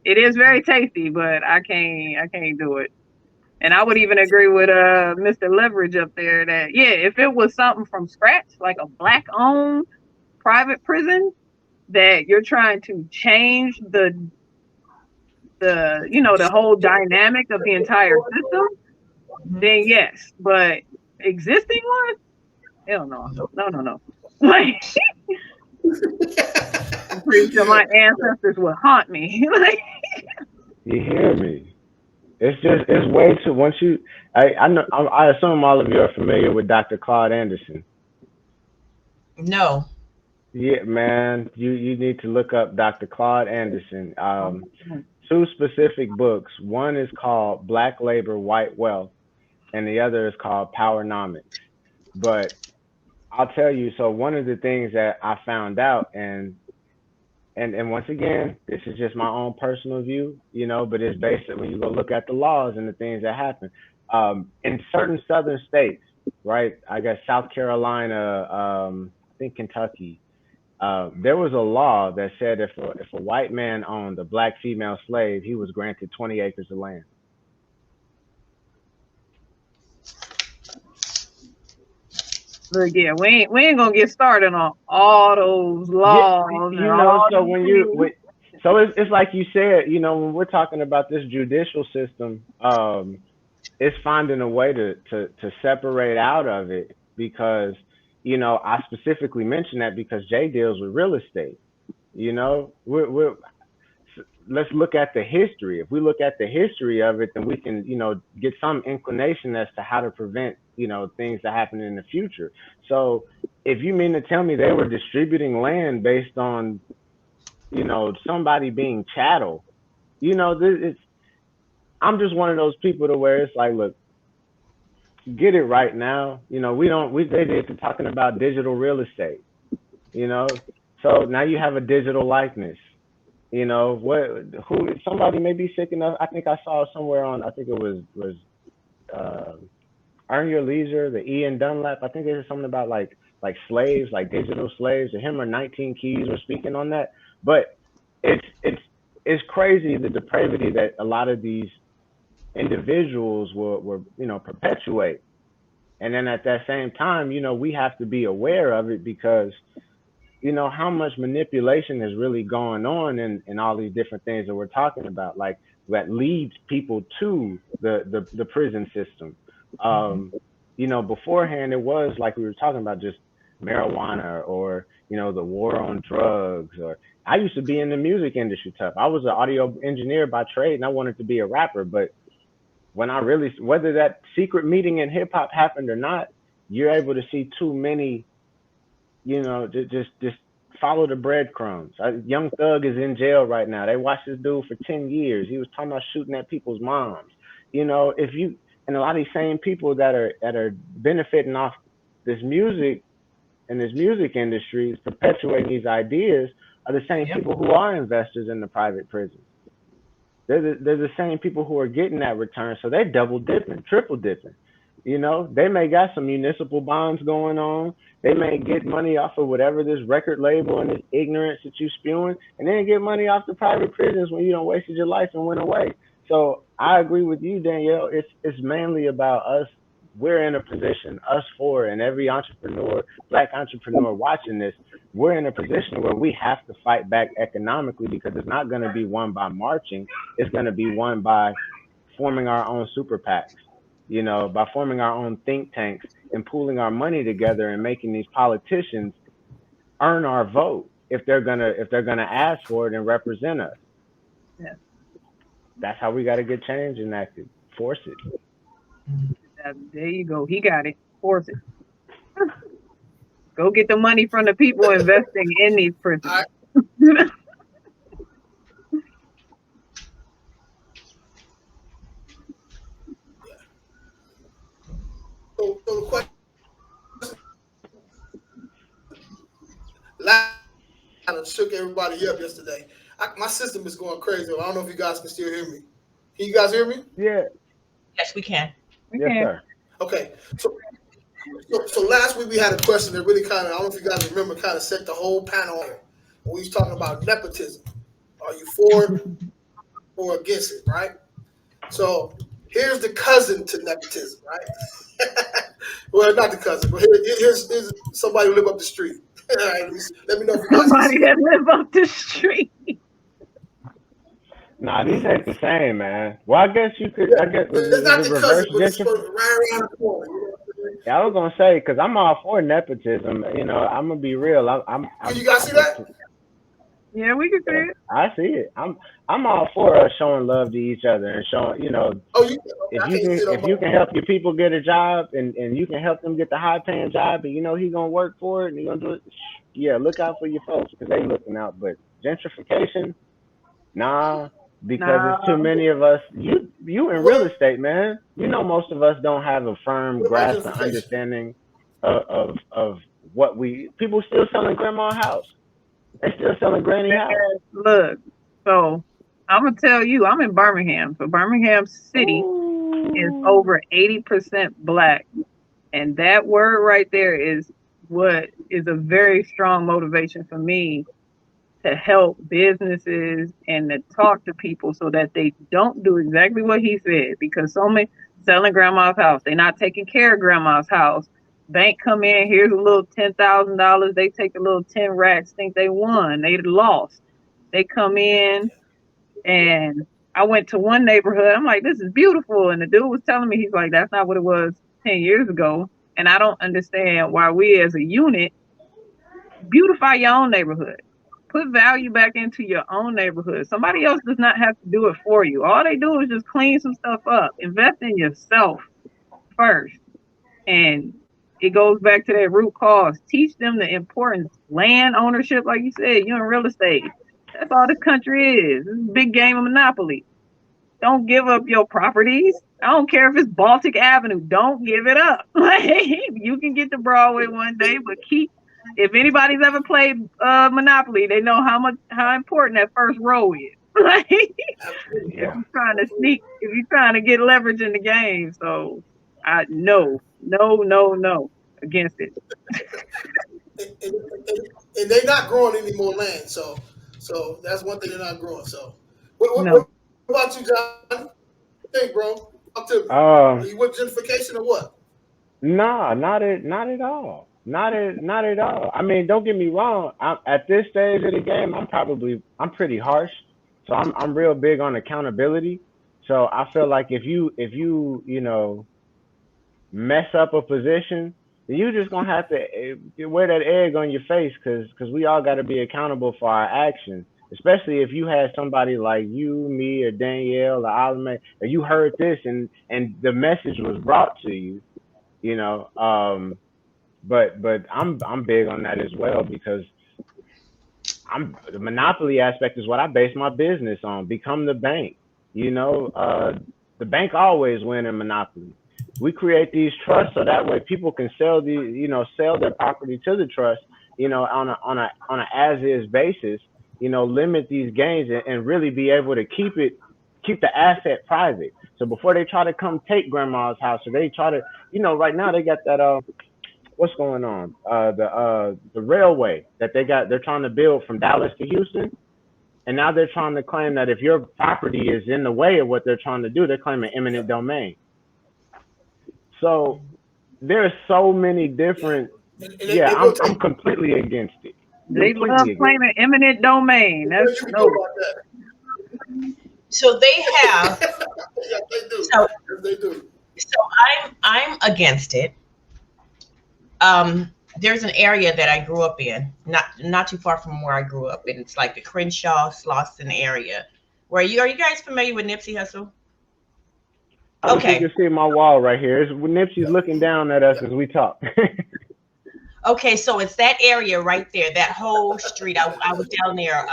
It is very tasty, but I can't do it. And I would even agree with Mr. Leverage up there that, if it was something from scratch, like a Black-owned private prison, that you're trying to change the whole dynamic of the entire system, then yes. But existing one, hell no. Like, I'm pretty sure my ancestors would haunt me. Like, you hear me? It's way too. Once you, I know. I assume all of you are familiar with Dr. Claude Anderson. No. Yeah, man. You need to look up Dr. Claude Anderson. 2 specific books. One is called Black Labor, White Wealth, and the other is called Powernomics. But I'll tell you, so one of the things that I found out, and once again, this is just my own personal view, but it's basically when you go look at the laws and the things that happen. In certain southern states, right? I guess South Carolina, I think Kentucky, there was a law that said if a white man owned a Black female slave, he was granted 20 acres of land. Look, we ain't gonna get started on all those laws. So it's like you said, when we're talking about this judicial system, it's finding a way to separate out of it, because I specifically mentioned that because Jay deals with real estate. Let's look at the history. If we look at the history of it, then we can, get some inclination as to how to prevent, things that happen in the future. So if you mean to tell me they were distributing land based on, somebody being chattel, I'm just one of those people to where it's like, look, get it right now. They did talking about digital real estate, so now you have a digital likeness. Somebody may be sick enough. I think I saw somewhere on, I think it was Earn Your Leisure, the Ian Dunlap. I think there's something about like slaves, like digital slaves, and him or 19 Keys were speaking on that. But it's crazy, the depravity that a lot of these individuals were perpetuate. And then at that same time, we have to be aware of it, because how much manipulation is really going on in all these different things that we're talking about. Like that leads people to the prison system. Beforehand it was like we were talking about, just marijuana or the war on drugs. Or I used to be in the music industry tough. I was an audio engineer by trade and I wanted to be a rapper, but when whether that secret meeting in hip hop happened or not, you're able to see too many, just follow the breadcrumbs. Young Thug is in jail right now. They watched this dude for 10 years. He was talking about shooting at people's moms. And a lot of these same people that are benefiting off this music and this music industry, perpetuating these ideas, are the same people who are investors in the private prisons. They're the same people who are getting that return. So they're double dipping, triple dipping. They may got some municipal bonds going on. They may get money off of whatever this record label and this ignorance that you spewing, and then get money off the private prisons when you don't wasted your life and went away. So I agree with you, Danielle. It's mainly about us. We're in a position, us four, and every entrepreneur, Black entrepreneur watching this, we're in a position where we have to fight back economically, because it's not going to be won by marching. It's going to be won by forming our own super PACs, by forming our own think tanks and pooling our money together and making these politicians earn our vote if they're gonna ask for it and represent us. Yeah. That's how we got to get change enacted. Force it. There you go. He got it. Force it. Go get the money from the people investing in these prisons. So the question, kind of shook everybody up yesterday. My system is going crazy. I don't know if you guys can still hear me. Can you guys hear me? Yeah. Yes, we can. Yes, sir. Okay. So last week we had a question that really kind of, I don't know if you guys remember, kind of set the whole panel on. We was talking about nepotism. Are you for it or against it, right? So here's the cousin to nepotism, right? Well, not the cousin, but here's somebody who live up the street. All right, let me know if you guys somebody that live up the street. Nah, these ain't the same, man. Well, I guess you could. I guess it's not the cousin, but it's right around the corner. Yeah, I was gonna say, because I'm all for nepotism. I'm gonna be real. Can you guys see that? Yeah, we can see it. I see it. I'm all for showing love to each other and showing, if you can help your people get a job and you can help them get the high paying job, and he's gonna work for it and he's gonna do it. Yeah, look out for your folks because they looking out. But gentrification, nah. Because it's too many of us. You in real estate, man. Most of us don't have a firm grasp and understanding of what people still selling grandma's house. They still selling granny house. Look, so I'm gonna tell you, I'm in Birmingham. So Birmingham City is over 80% Black, and that word right there is what is a very strong motivation for me to help businesses and to talk to people so that they don't do exactly what he said. Because so many selling grandma's house, they're not taking care of grandma's house. Bank come in, here's a little $10,000. They take a little 10 racks, think they won. They lost. They come in, and I went to one neighborhood. I'm like, this is beautiful. And the dude was telling me, he's like, that's not what it was 10 years ago. And I don't understand why we as a unit beautify your own neighborhood. Put value back into your own neighborhood. Somebody else does not have to do it for you. All they do is just clean some stuff up. Invest in yourself first. And it goes back to that root cause. Teach them the importance. Land ownership, like you said, you're in real estate. That's all the country is. It's a big game of Monopoly. Don't give up your properties. I don't care if it's Baltic Avenue. Don't give it up. You can get to Broadway one day, but if anybody's ever played Monopoly, they know how important that first row is. If you're trying to sneak, if you're trying to get leverage in the game. So no against it. And they're not growing any more land, so that's one thing they're not growing. So what about you, John? Think, bro. Up to are you with gentrification or what? Nah, not at all. Not at all. I mean, don't get me wrong. At this stage of the game, I'm pretty harsh So I'm real big on accountability. So I feel like if you mess up a position, then you just gonna have to wear that egg on your face, because we all got to be accountable for our actions. Especially if you had somebody like you, me, or Danielle, or Allahme, or you heard this and the message was brought to you, you know. But I'm big on that as well, because the monopoly aspect is what I base my business on. Become the bank. The bank always win in monopoly. We create these trusts so that way people can sell their property to the trust, on a as is basis, limit these gains and really be able to keep the asset private. So before they try to come take grandma's house, or they try to, right now they got that what's going on? The railway that they're trying to build from Dallas to Houston. And now they're trying to claim that if your property is in the way of what they're trying to do, they're claiming eminent domain. So there's so many different. I'm completely against it. They love claiming eminent domain. That's So they have. Yeah, they do. So, they do. So I'm against it. There's an area that I grew up in, not too far from where I grew up, and it's like the Crenshaw, Slauson area. Are you guys familiar with Nipsey Hussle? Okay. You can see my wall right here. Nipsey's looking down at us as we talk. Okay, so it's that area right there, that whole street. I was down there.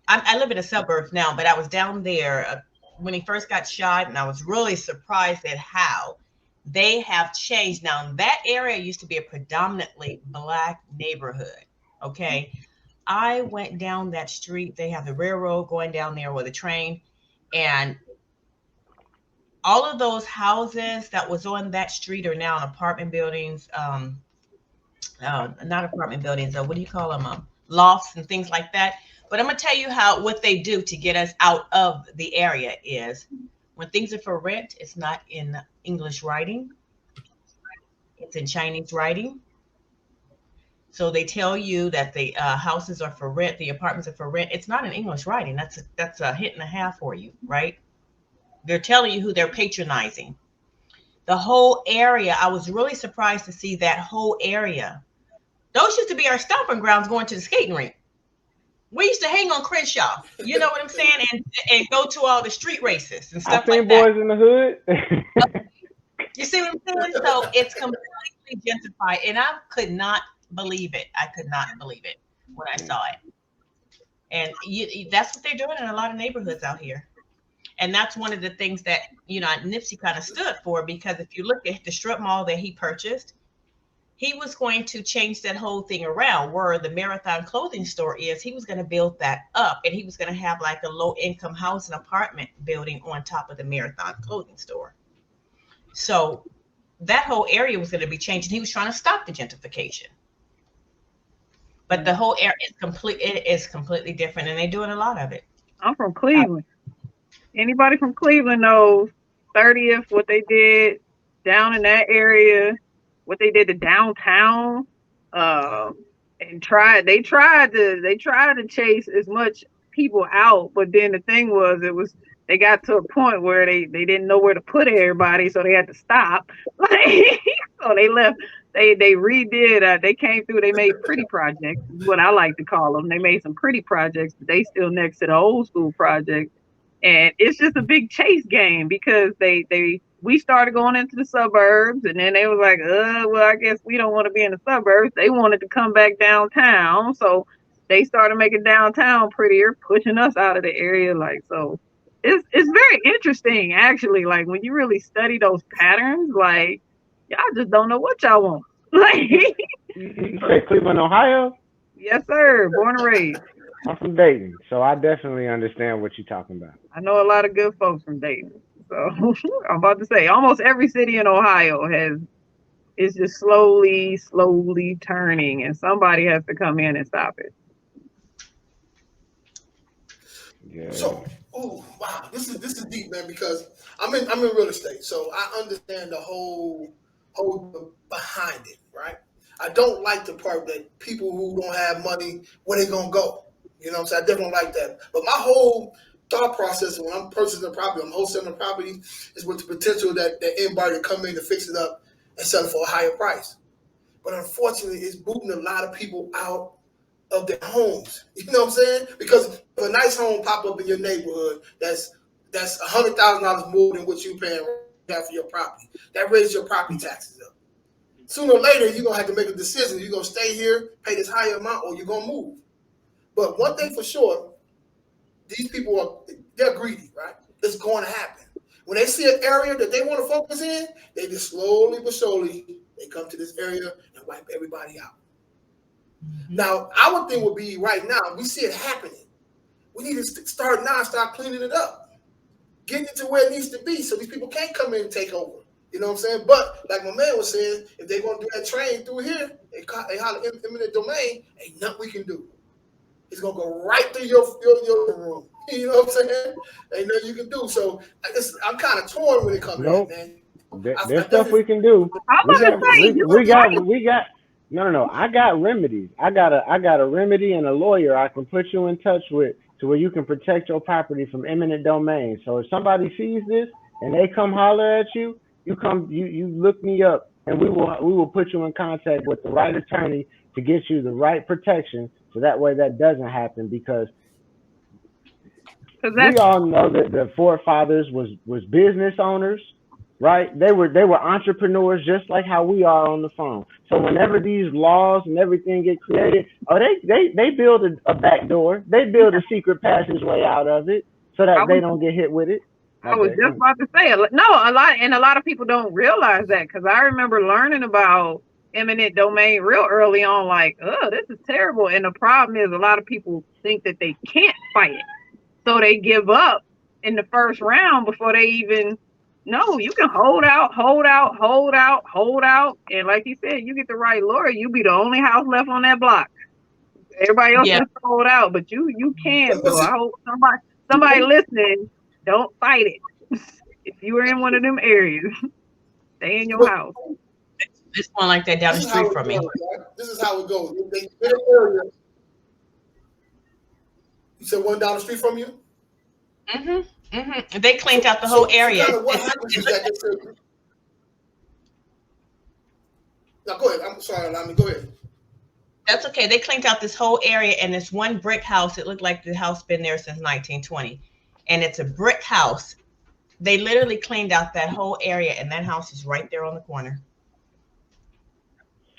I live in the suburbs now, but I was down there when he first got shot, and I was really surprised at how they have changed. Now, that area used to be a predominantly Black neighborhood. Okay. I went down that street. They have the railroad going down there with a train, and all of those houses that was on that street are now in apartment buildings. Not apartment buildings. What do you call them? Lofts and things like that. But I'm going to tell you what they do to get us out of the area is, when things are for rent, it's not in English writing. It's in Chinese writing. So they tell you that the houses are for rent, the apartments are for rent. It's not in English writing. That's a hit and a half for you, right? They're telling you who they're patronizing. The whole area, I was really surprised to see that whole area. Those used to be our stomping grounds going to the skating rink. We used to hang on Crenshaw, you know what I'm saying, and go to all the street races and stuff like that. Boys in the Hood. You see what I'm saying? So it's completely gentrified, and I could not believe it. I could not believe it when I saw it. And that's what they're doing in a lot of neighborhoods out here. And that's one of the things that, Nipsey kind of stood for, because if you look at the strip mall that he purchased, he was going to change that whole thing around. Where the Marathon clothing store is, he was going to build that up, and he was going to have like a low income housing apartment building on top of the Marathon clothing store. So that whole area was going to be changed, and he was trying to stop the gentrification. But the whole area is completely different, and they're doing a lot of it. I'm from Cleveland. Anybody from Cleveland knows 30th, what they did down in that area, what they did to downtown, and they tried to chase as much people out, but then the thing was they got to a point where they didn't know where to put everybody, so they had to stop. So they left. They redid. They came through. They made pretty projects, is what I like to call them. They made some pretty projects, but they still next to the old school projects. And it's just a big chase game, because we started going into the suburbs, and then they was like, well, I guess we don't want to be in the suburbs. They wanted to come back downtown, so they started making downtown prettier, pushing us out of the area. So it's very interesting, actually. Like, when you really study those patterns, like, y'all just don't know what y'all want. You say Cleveland, Ohio? Yes, sir. Born and raised. I'm from Dayton, so I definitely understand what you're talking about. I know a lot of good folks from Dayton. So I'm about to say, almost every city in Ohio is just slowly turning, and somebody has to come in and stop it. Yeah. So, wow, this is deep, man, because I'm in real estate, so I understand the whole behind it, right? I don't like the part that people who don't have money, where they gonna go. You know what I'm saying? I definitely like that. But my whole thought process when I'm purchasing a property, I'm wholesaling a property, is with the potential that anybody to come in to fix it up and sell it for a higher price. But unfortunately, it's booting a lot of people out of their homes. You know what I'm saying? Because if a nice home pop up in your neighborhood, that's $100,000 more than what you paying for your property. That raises your property taxes up. Sooner or later, you're gonna have to make a decision. You're gonna stay here, pay this higher amount, or you're gonna move. But one thing for sure, these people they're greedy, right? It's going to happen. When they see an area that they want to focus in, they just slowly but surely they come to this area and wipe everybody out. Mm-hmm. Now, our thing would be right now, we see it happening. We need to start now, start cleaning it up, getting it to where it needs to be so these people can't come in and take over. You know what I'm saying? But like my man was saying, if they want to do that train through here, they holler eminent domain, ain't nothing we can do. It's going to go right through your room. You know what I'm saying? Ain't nothing you can do. So I'm kind of torn when it comes to that, man. There's stuff we can do. We got. No. I got remedies. I got a remedy and a lawyer I can put you in touch with to where you can protect your property from eminent domain. So if somebody sees this and they come holler at you, you look me up and we will put you in contact with the right attorney to get you the right protection. So that way that doesn't happen, because we all know that the forefathers was business owners, right? They were entrepreneurs just like how we are on the phone. So whenever these laws and everything get created, they build a back door. They build a secret passageway out of it so that they don't get hit with it. I was just about to say, a lot of people don't realize that, because I remember learning about eminent domain real early on, like, oh, this is terrible. And the problem is a lot of people think that they can't fight it. So they give up in the first round before they even know. You can hold out. And like you said, you get the right lawyer, you be the only house left on that block. Everybody else can hold out, but you can. So I hope somebody listening, don't fight it. If you are in one of them areas, stay in your house. It's one like that down the street from me. This is how it goes. You said one down the street from you? Mm-hmm. They cleaned out the whole area. What happens is that they say, now go ahead. I'm sorry, Allahme. Go ahead. That's okay. They cleaned out this whole area, and this one brick house, it looked like the house been there since 1920. And it's a brick house. They literally cleaned out that whole area, and that house is right there on the corner.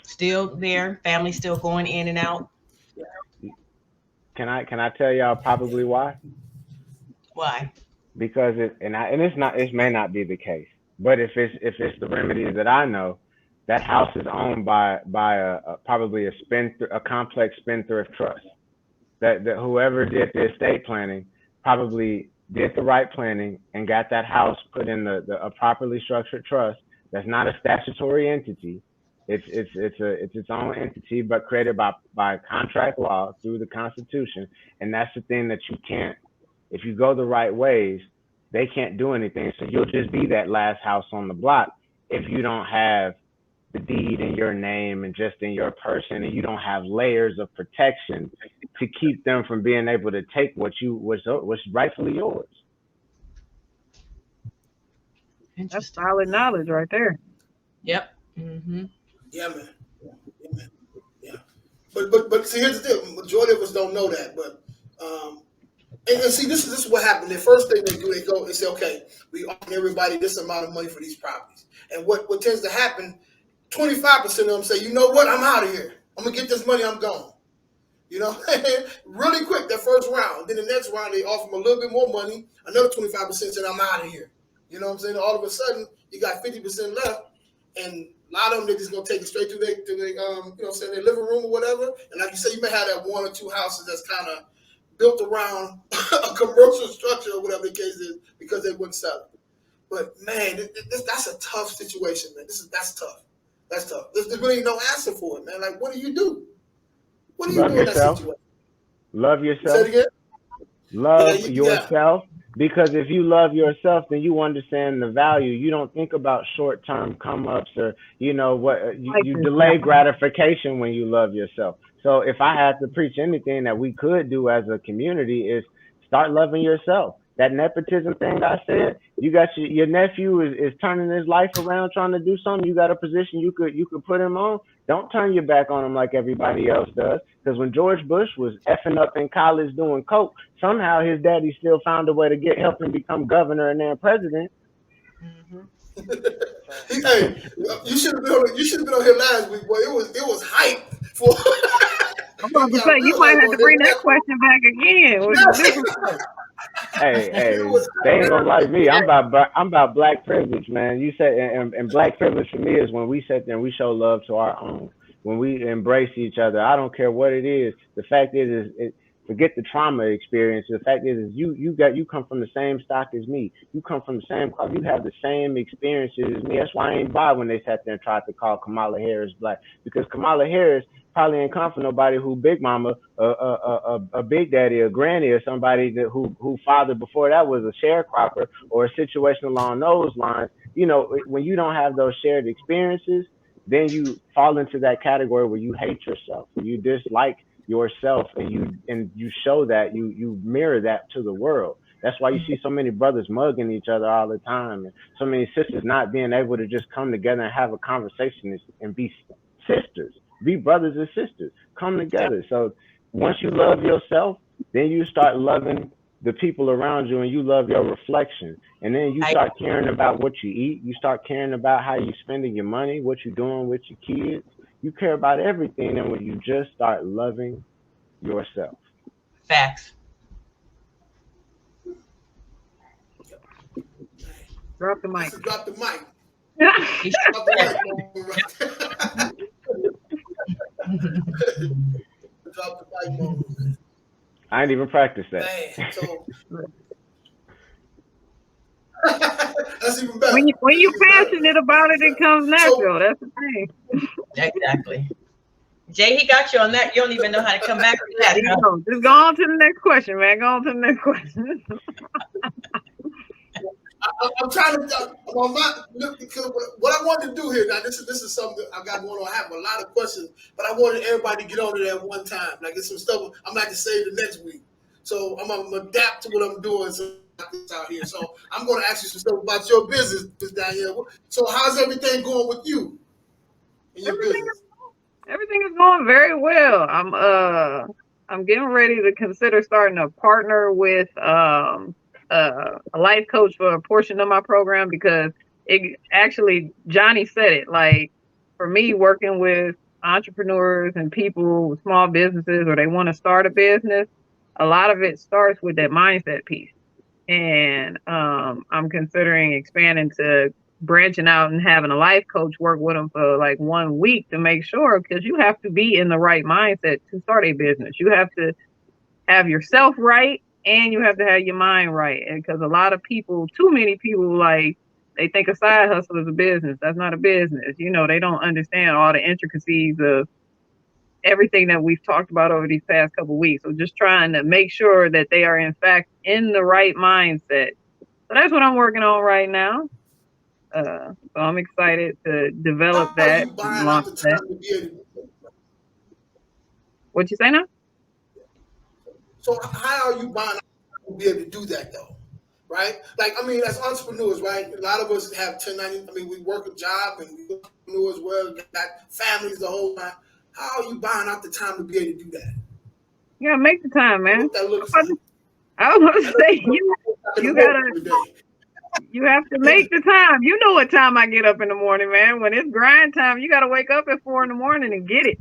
Still there, family still going in and out. Can I tell y'all probably why? Why? Because it may not be the case, but if it's the remedies that I know, that house is owned by probably a complex spendthrift trust. That whoever did the estate planning probably did the right planning and got that house put in a properly structured trust. That's not a statutory entity. It's its own entity, but created by contract law through the Constitution. And that's the thing that you can't. If you go the right ways, they can't do anything. So you'll just be that last house on the block if you don't have the deed in your name and just in your person, and you don't have layers of protection to keep them from being able to take what's rightfully yours. That's solid knowledge right there. Yep. Mm-hmm. Yeah, man. Yeah. But see, here's the deal. Majority of us don't know that, but and see, this is what happened. The first thing they do, they go and say, okay, we offer everybody this amount of money for these properties. And what tends to happen, 25% of them say, you know what, I'm out of here. I'm gonna get this money, I'm gone. You know, really quick that first round. Then the next round they offer them a little bit more money. Another 25% said, I'm out of here. You know what I'm saying? All of a sudden, you got 50% left, and a lot of them, they're just gonna take it straight to their you know what I'm saying, their living room or whatever. And like you say, you may have that one or two houses that's kind of built around a commercial structure or whatever the case is, because they wouldn't sell it. But man, that's a tough situation, man. That's tough. That's tough. There's really no answer for it, man. Like, what do you do? What do you do in that situation? Love yourself. Say it again? Love yourself. Because if you love yourself, then you understand the value. You don't think about short-term come-ups or, you know, what you delay gratification when you love yourself. So if I had to preach anything that we could do as a community is start loving yourself. That nepotism thing I said, you got your nephew is turning his life around trying to do something. You got a position you could put him on. Don't turn your back on him like everybody else does. Because when George Bush was effing up in college doing coke, somehow his daddy still found a way to help him become governor and then president. Mm-hmm. Hey, you should have been on here last week, boy. It was hype for. I'm about to say you might have to bring that question back again. Hey, they ain't gonna like me. I'm about black privilege, man. You said, and black privilege for me is when we sit there and we show love to our own, when we embrace each other. I don't care what it is. The fact is forget the trauma experience. The fact is you come from the same stock as me. You come from the same club. You have the same experiences as me. That's why I ain't buy when they sat there and tried to call Kamala Harris black, because Kamala Harris probably ain't come from nobody who big mama, a big daddy, a granny, or somebody who father before that was a sharecropper or a situation along those lines. You know, when you don't have those shared experiences, then you fall into that category where you hate yourself, you dislike yourself, and you show that you mirror that to the world. That's why you see so many brothers mugging each other all the time, and so many sisters not being able to just come together and have a conversation and be sisters. Be brothers and sisters, come together. So once you love yourself, then you start loving the people around you, and you love your reflection. And then you start caring about what you eat. You start caring about how you're spending your money, what you're doing with your kids. You care about everything. And when you just start loving yourself. Facts. Drop the mic. Drop the mic. Drop the mic moment. I ain't even practiced that. Man, so that's even better. When you're passionate about it, it comes natural. That's the thing. Exactly. Jay, he got you on that. You don't even know how to come back to that. Huh? Just go on to the next question, man. Go on to the next question. I'm trying to. Because what I wanted to do here now, this is something I got going on. I have a lot of questions, but I wanted everybody to get on it at one time. Like it's some stuff I'm gonna have to save the next week. So I'm gonna adapt to what I'm doing. So out here. So I'm gonna ask you some stuff about your business, Ms. Danielle. So how's everything going with you? In your business? Everything is going very well. I'm getting ready to consider starting a partner with a life coach for a portion of my program, because it actually, Johnny said it, like for me, working with entrepreneurs and people with small businesses, or they want to start a business, a lot of it starts with that mindset piece. And I'm considering expanding to branching out and having a life coach work with them for like 1 week to make sure, because you have to be in the right mindset to start a business. You have to have yourself right, and you have to have your mind right. And because a lot of people, too many people, like they think a side hustle is a business. That's not a business. You know, they don't understand all the intricacies of everything that we've talked about over these past couple of weeks. So just trying to make sure that they are in fact in the right mindset. So that's what I'm working on right now. So I'm excited to develop that. Launch that. What you say now? So how are you buying to be able to do that though? Right? Like, I mean, as entrepreneurs, right? A lot of us have 1090. I mean, we work a job and we entrepreneurs as well, got families the whole time. How are you buying out the time to be able to do that? You gotta make the time, man. That looks like. I was gonna say you have to make the time. You know what time I get up in the morning, man. When it's grind time, you gotta wake up at 4 a.m. and get it.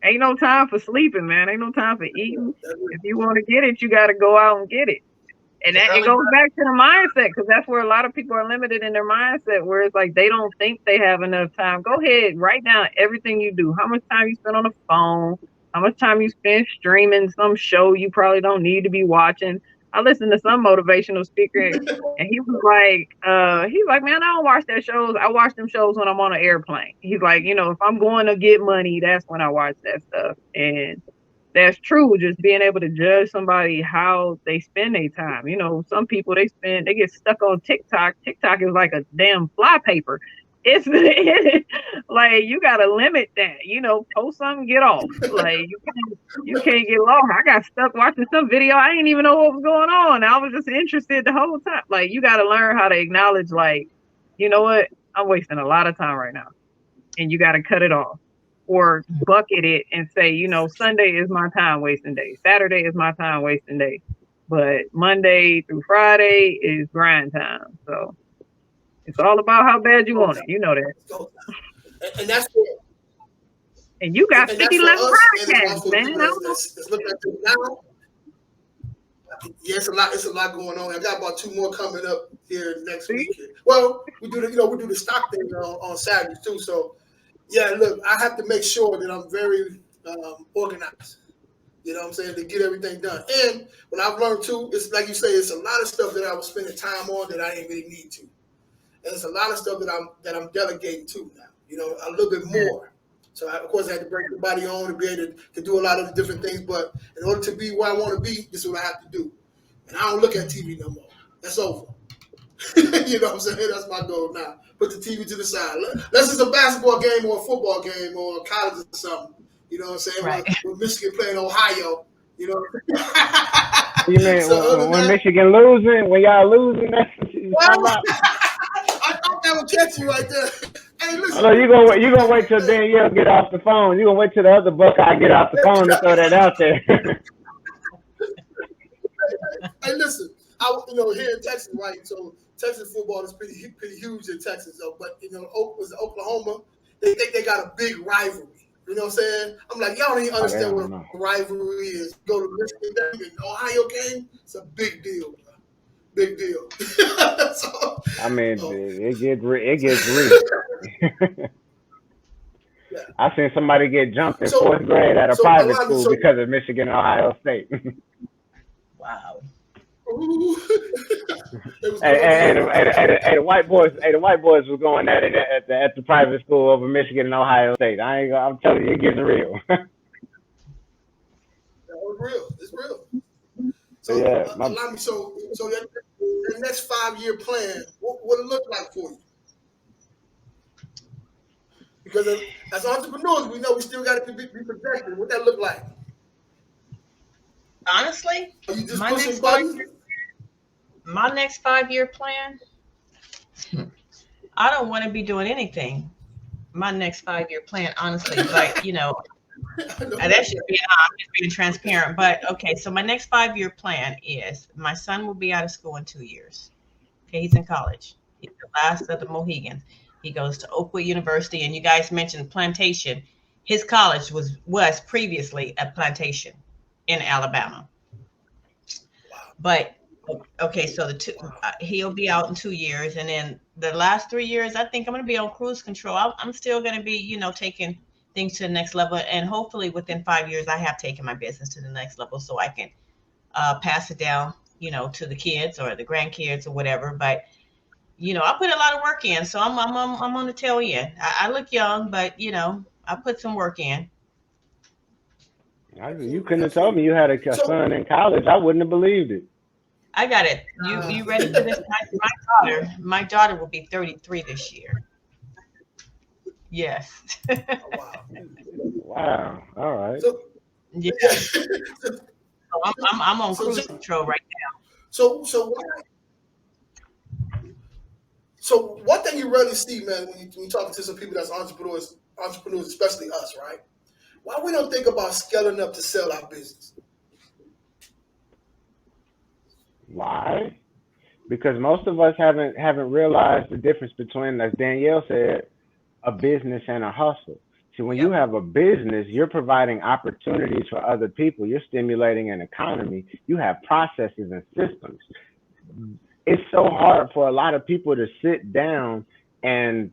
Ain't no time for sleeping, man. Ain't no time for eating. If you want to get it, you gotta go out and get it. And that it goes back to the mindset, because that's where a lot of people are limited in their mindset, where it's like they don't think they have enough time. Go ahead, write down everything you do. How much time you spend on the phone, how much time you spend streaming some show you probably don't need to be watching. I listened to some motivational speaker, and he was like, man, I don't watch that shows. I watch them shows when I'm on an airplane. He's like, you know, if I'm going to get money, that's when I watch that stuff. And that's true. Just being able to judge somebody how they spend their time. You know, some people they get stuck on TikTok. TikTok is like a damn fly paper. it's like you gotta limit that. Post something, get off. Like you can't get lost. I got stuck watching some video. I didn't even know what was going on. I was just interested the whole time. Like you gotta learn how to acknowledge, like, you know what? I'm wasting a lot of time right now. And you gotta cut it off. Or bucket it and say, Sunday is my time wasting day. Saturday is my time wasting day. But Monday through Friday is grind time. So it's all about how bad you want it. You know that. And that's what, and you got 50-11 podcasts, man. Let's look at it now. Yeah, it's a lot going on. I got about 2 more coming up here next week. Well, we do the stock thing on Saturdays too. So yeah, look, I have to make sure that I'm very organized. You know what I'm saying, to get everything done. And what I've learned too, it's like you say, it's a lot of stuff that I was spending time on that I didn't really need to. And it's a lot of stuff that I'm delegating to now, a little bit more. So of course I had to bring everybody on to be able to do a lot of the different things. But in order to be where I want to be, this is what I have to do. And I don't look at TV no more. That's over. You know what I'm saying? That's my goal now. Put the TV to the side. Unless it's a basketball game or a football game or a college or something. You know what I'm saying? Right. With Michigan playing Ohio, You mean when Michigan losing, when y'all losing? That's what you talking about? I thought that would catch you right there. Hey, listen. No, you gonna wait till Danielle get off the phone. You gonna wait till the other Buckeye get off the phone to throw that out there. Hey, listen. Here in Texas, right? So Texas football is pretty huge in Texas, though. But Oklahoma, they think they got a big rivalry. You know what I'm saying? I'm like, y'all don't even understand what a rivalry is. Go to Michigan, Ohio game, it's a big deal, bro. Big deal. So, I mean, it gets real. Yeah. I seen somebody get jumped in 4th grade at a private school because of Michigan and Ohio State. Wow. The white boys were going at it at the private school over Michigan and Ohio State. I'm telling you, it gets real. It's real. So allow me. So the next 5-year plan, what it look like for you? Because as entrepreneurs, we know we still got to be projected. What that look like? Honestly, Are you just pushing buttons? My next 5-year plan, I don't want to be doing anything. My next 5-year plan, honestly, but that should be, I'm just being transparent. But okay, so my next 5-year plan is my son will be out of school in 2 years. Okay, he's in college. He's the last of the Mohegans. He goes to Oakwood University, and you guys mentioned Plantation. His college was previously a Plantation in Alabama. But okay, so he'll be out in 2 years, and then the last 3 years, I think I'm going to be on cruise control. I'm still going to be, taking things to the next level, and hopefully within 5 years, I have taken my business to the next level, so I can pass it down, to the kids or the grandkids or whatever. But I put a lot of work in, so I'm on the tail end. I look young, but I put some work in. You couldn't have told me you had a son in college. I wouldn't have believed it. I got it. You ready for this? My daughter will be 33 this year. Yes. Wow. All right. Yeah. So I'm on cruise control right now. So one thing you rarely see, man, when you're talking to some people that's entrepreneurs, especially us, right? Why we don't think about scaling up to sell our business? Why? Because most of us haven't realized the difference between, as Danielle said, a business and a hustle. See, when you have a business, you're providing opportunities for other people. You're stimulating an economy. You have processes and systems. It's so hard for a lot of people to sit down and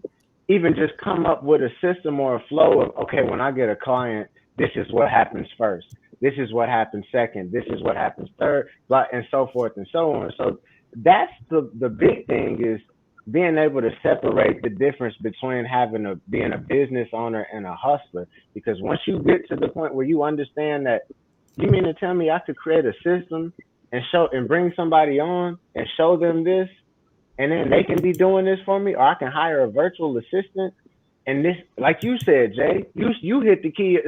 even just come up with a system or a flow of, okay, when I get a client, this is what happens first. This is what happens second. This is what happens third, blah, and so forth and so on. So that's the big thing, is being able to separate the difference between being a business owner and a hustler. Because once you get to the point where you understand that, you mean to tell me I could create a system and bring somebody on and show them this, and then they can be doing this for me, or I can hire a virtual assistant. And this, like you said, Jay, you hit the key.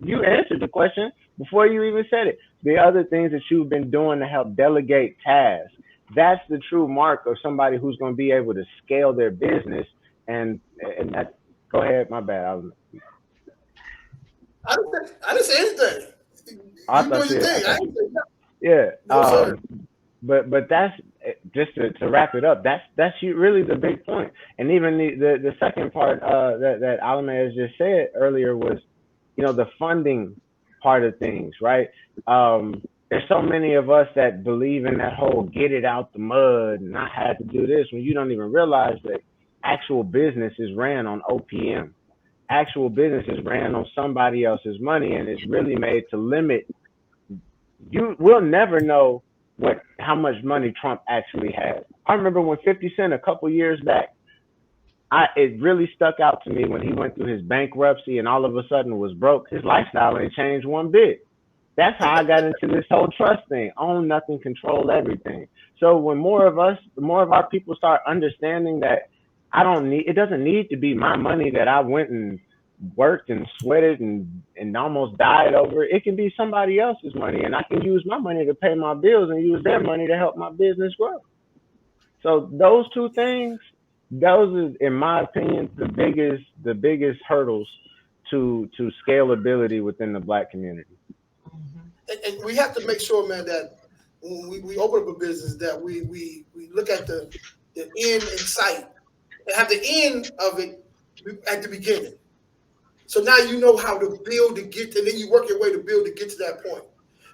You answered the question before you even said it. The other things that you've been doing to help delegate tasks, that's the true mark of somebody who's going to be able to scale their business. And that, go ahead, my bad. I didn't say anything. I You thought doing your thing. I didn't say nothing. Yeah. No, sir. But that's just to wrap it up. That's really the big point. And even the second part that Allahme has just said earlier was, the funding part of things, right? There's so many of us that believe in that whole get it out the mud and I had to do this, when you don't even realize that actual business is ran on OPM. Actual business is ran on somebody else's money, and it's really made to limit. We'll never know how much money Trump actually has. I remember when 50 Cent a couple years back, it really stuck out to me when he went through his bankruptcy and all of a sudden was broke. His lifestyle ain't changed one bit. That's how I got into this whole trust thing. Own nothing, control everything. So when more of our people start understanding that it doesn't need to be my money that I went and worked and sweated and almost died over. It can be somebody else's money, and I can use my money to pay my bills and use their money to help my business grow. So those two things, those are, in my opinion, the biggest hurdles to scalability within the Black community. And we have to make sure, man, that when we open up a business, that we look at the end in sight and have the end of it at the beginning. So now you know how to build to get, and then you work your way to build to get to that point.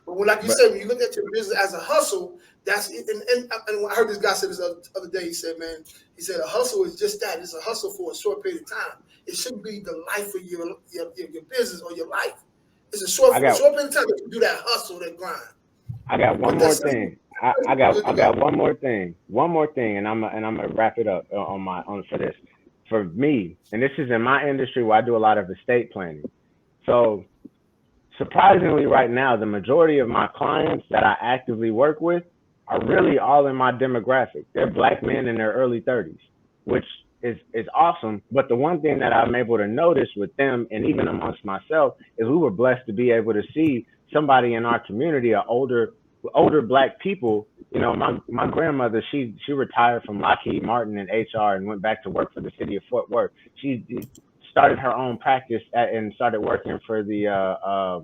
But like you said, when you look at your business as a hustle, that's it. And I heard this guy say this the other day. He said, a hustle is just that. It's a hustle for a short period of time. It shouldn't be the life of your business or your life. It's a short period of time that you do that hustle, that grind. I got one more thing. I got one more thing, and I'm gonna wrap it up for this. For me, and this is in my industry where I do a lot of estate planning. So surprisingly, right now, the majority of my clients that I actively work with are really all in my demographic. They're Black men in their early 30s, which is awesome. But the one thing that I'm able to notice with them, and even amongst myself, is we were blessed to be able to see somebody in our community, older Black people. My grandmother, she retired from Lockheed Martin in HR and went back to work for the city of Fort Worth. She started her own practice and started working for the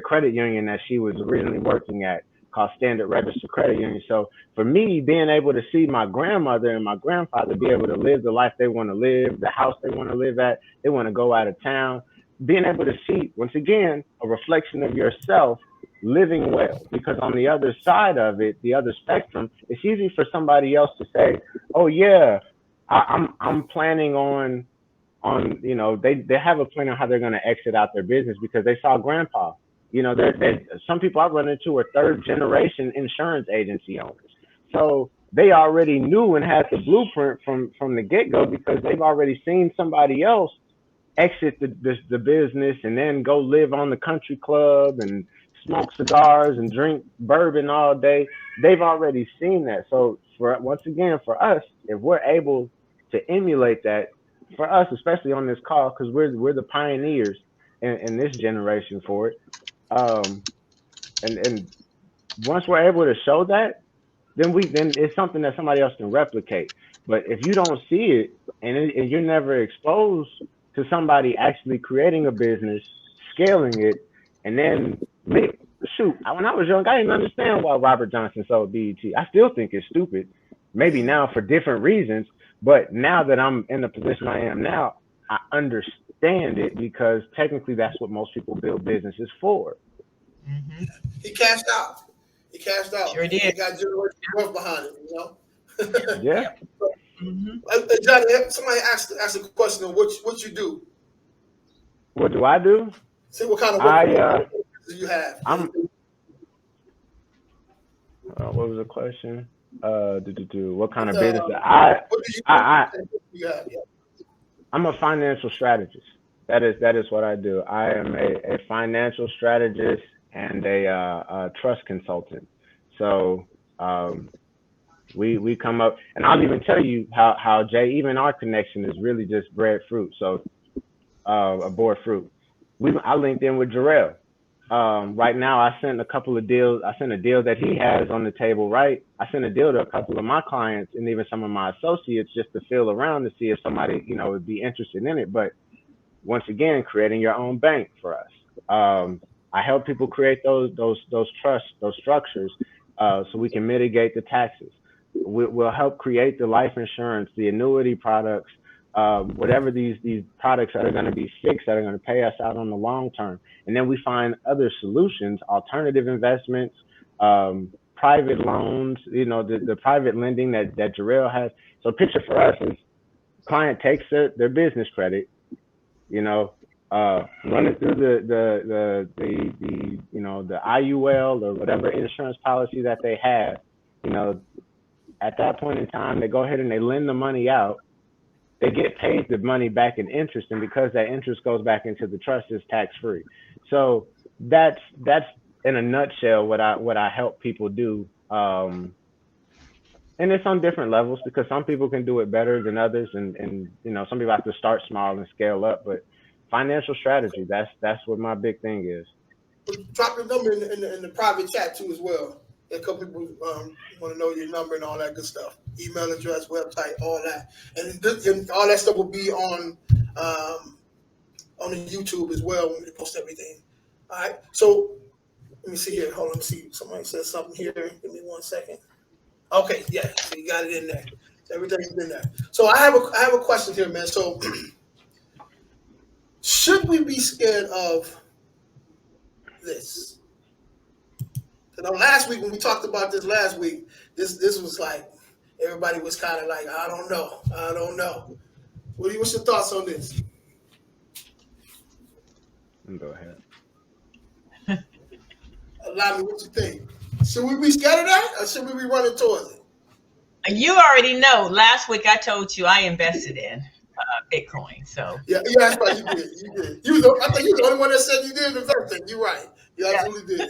credit union that she was originally working at, called Standard Registered Credit Union. So for me, being able to see my grandmother and my grandfather be able to live the life they want to live, the house they want to live at, they want to go out of town, being able to see, once again, a reflection of yourself living well. Because on the other side of it, the other spectrum, it's easy for somebody else to say, oh yeah, I'm planning on they have a plan on how they're going to exit out their business because they saw grandpa. Some people I've run into are third generation insurance agency owners. So they already knew and had the blueprint from the get-go because they've already seen somebody else exit the business and then go live on the country club and smoke cigars and drink bourbon all day. They've already seen that. So for us, if we're able to emulate that, for us, especially on this call, because we're the pioneers in this generation for it. And once we're able to show that, then it's something that somebody else can replicate. But if you don't see it and you're never exposed to somebody actually creating a business, scaling it, and then when I was young, I didn't understand why Robert Johnson sold BET. I still think it's stupid, maybe now for different reasons. But now that I'm in the position I am now, I understand it because technically that's what most people build businesses for. Mm-hmm. He cashed out. Sure did. He got generational wealth behind it, Yeah. Mm-hmm. Johnny, somebody asked a question on what you do. What do I do? See what kind of work do you have? What was the question? What kind of business? I'm a financial strategist. That is what I do. I am a financial strategist and a trust consultant. So We come up, and I'll even tell you how Jay, even our connection is really just breadfruit. So aboard fruit. I linked in with Jarrell. Right now, I sent a couple of deals. I sent a deal that he has on the table, right? I sent a deal to a couple of my clients and even some of my associates just to feel around to see if somebody, would be interested in it. But once again, creating your own bank for us. I help people create those trusts, those structures, so we can mitigate the taxes. We'll help create the life insurance, the annuity products, whatever these products that are going to be fixed, that are going to pay us out on the long term. And then we find other solutions, alternative investments, private loans, the private lending that Jarrell has. So picture for us is client takes their business credit, run it through the IUL or whatever insurance policy that they have. At that point in time, they go ahead and they lend the money out. They get paid the money back in interest, and because that interest goes back into the trust, it's tax free. So that's in a nutshell what I help people do. And it's on different levels because some people can do it better than others, and some people have to start small and scale up. But financial strategy, that's what my big thing is. Drop your number in the private chat too as well. A couple people want to know your number and all that good stuff. Email address, website, all that, and all that stuff will be on the YouTube as well when we post everything. All right. So let me see here. Hold on. Let me see. Somebody said something here. Give me 1 second. Okay. Yeah. So you got it in there. So everything's in there. So I have a question here, man. So should we be scared of this? Last week when we talked about this last week, this was like everybody was kind of like, I don't know. What's your thoughts on this? Go ahead. Allahme, what you think? Should we be scared of that, or should we be running towards it? You already know. Last week I told you I invested in Bitcoin. So yeah, that's right. You did. I think you're the only one that said you did invest in. You're right. You absolutely did.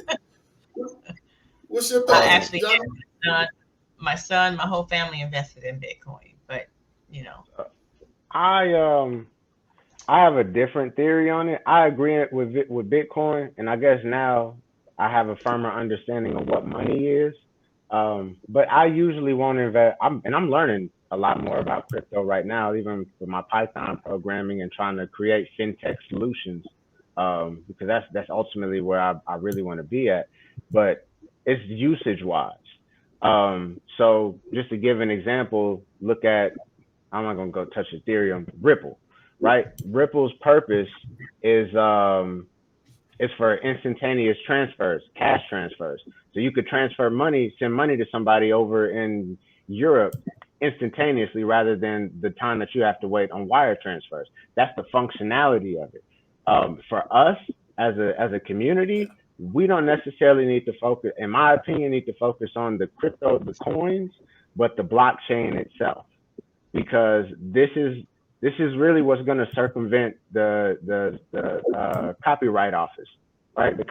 What's your thoughts? I actually, my son, my whole family invested in Bitcoin, but I have a different theory on it. I agree with Bitcoin, and I guess now I have a firmer understanding of what money is. But I usually won't invest. I'm learning a lot more about crypto right now, even with my Python programming and trying to create fintech solutions, because that's ultimately where I really want to be at. But it's usage wise. So just to give an example, look at, I'm not going to go touch Ethereum, Ripple, right? Ripple's purpose is for instantaneous transfers, cash transfers. So you could transfer money, send money to somebody over in Europe instantaneously rather than the time that you have to wait on wire transfers. That's the functionality of it. For us as a community, we don't necessarily need to focus, in my opinion, on the crypto, the coins, but the blockchain itself, because this is really what's going to circumvent the copyright office, right? The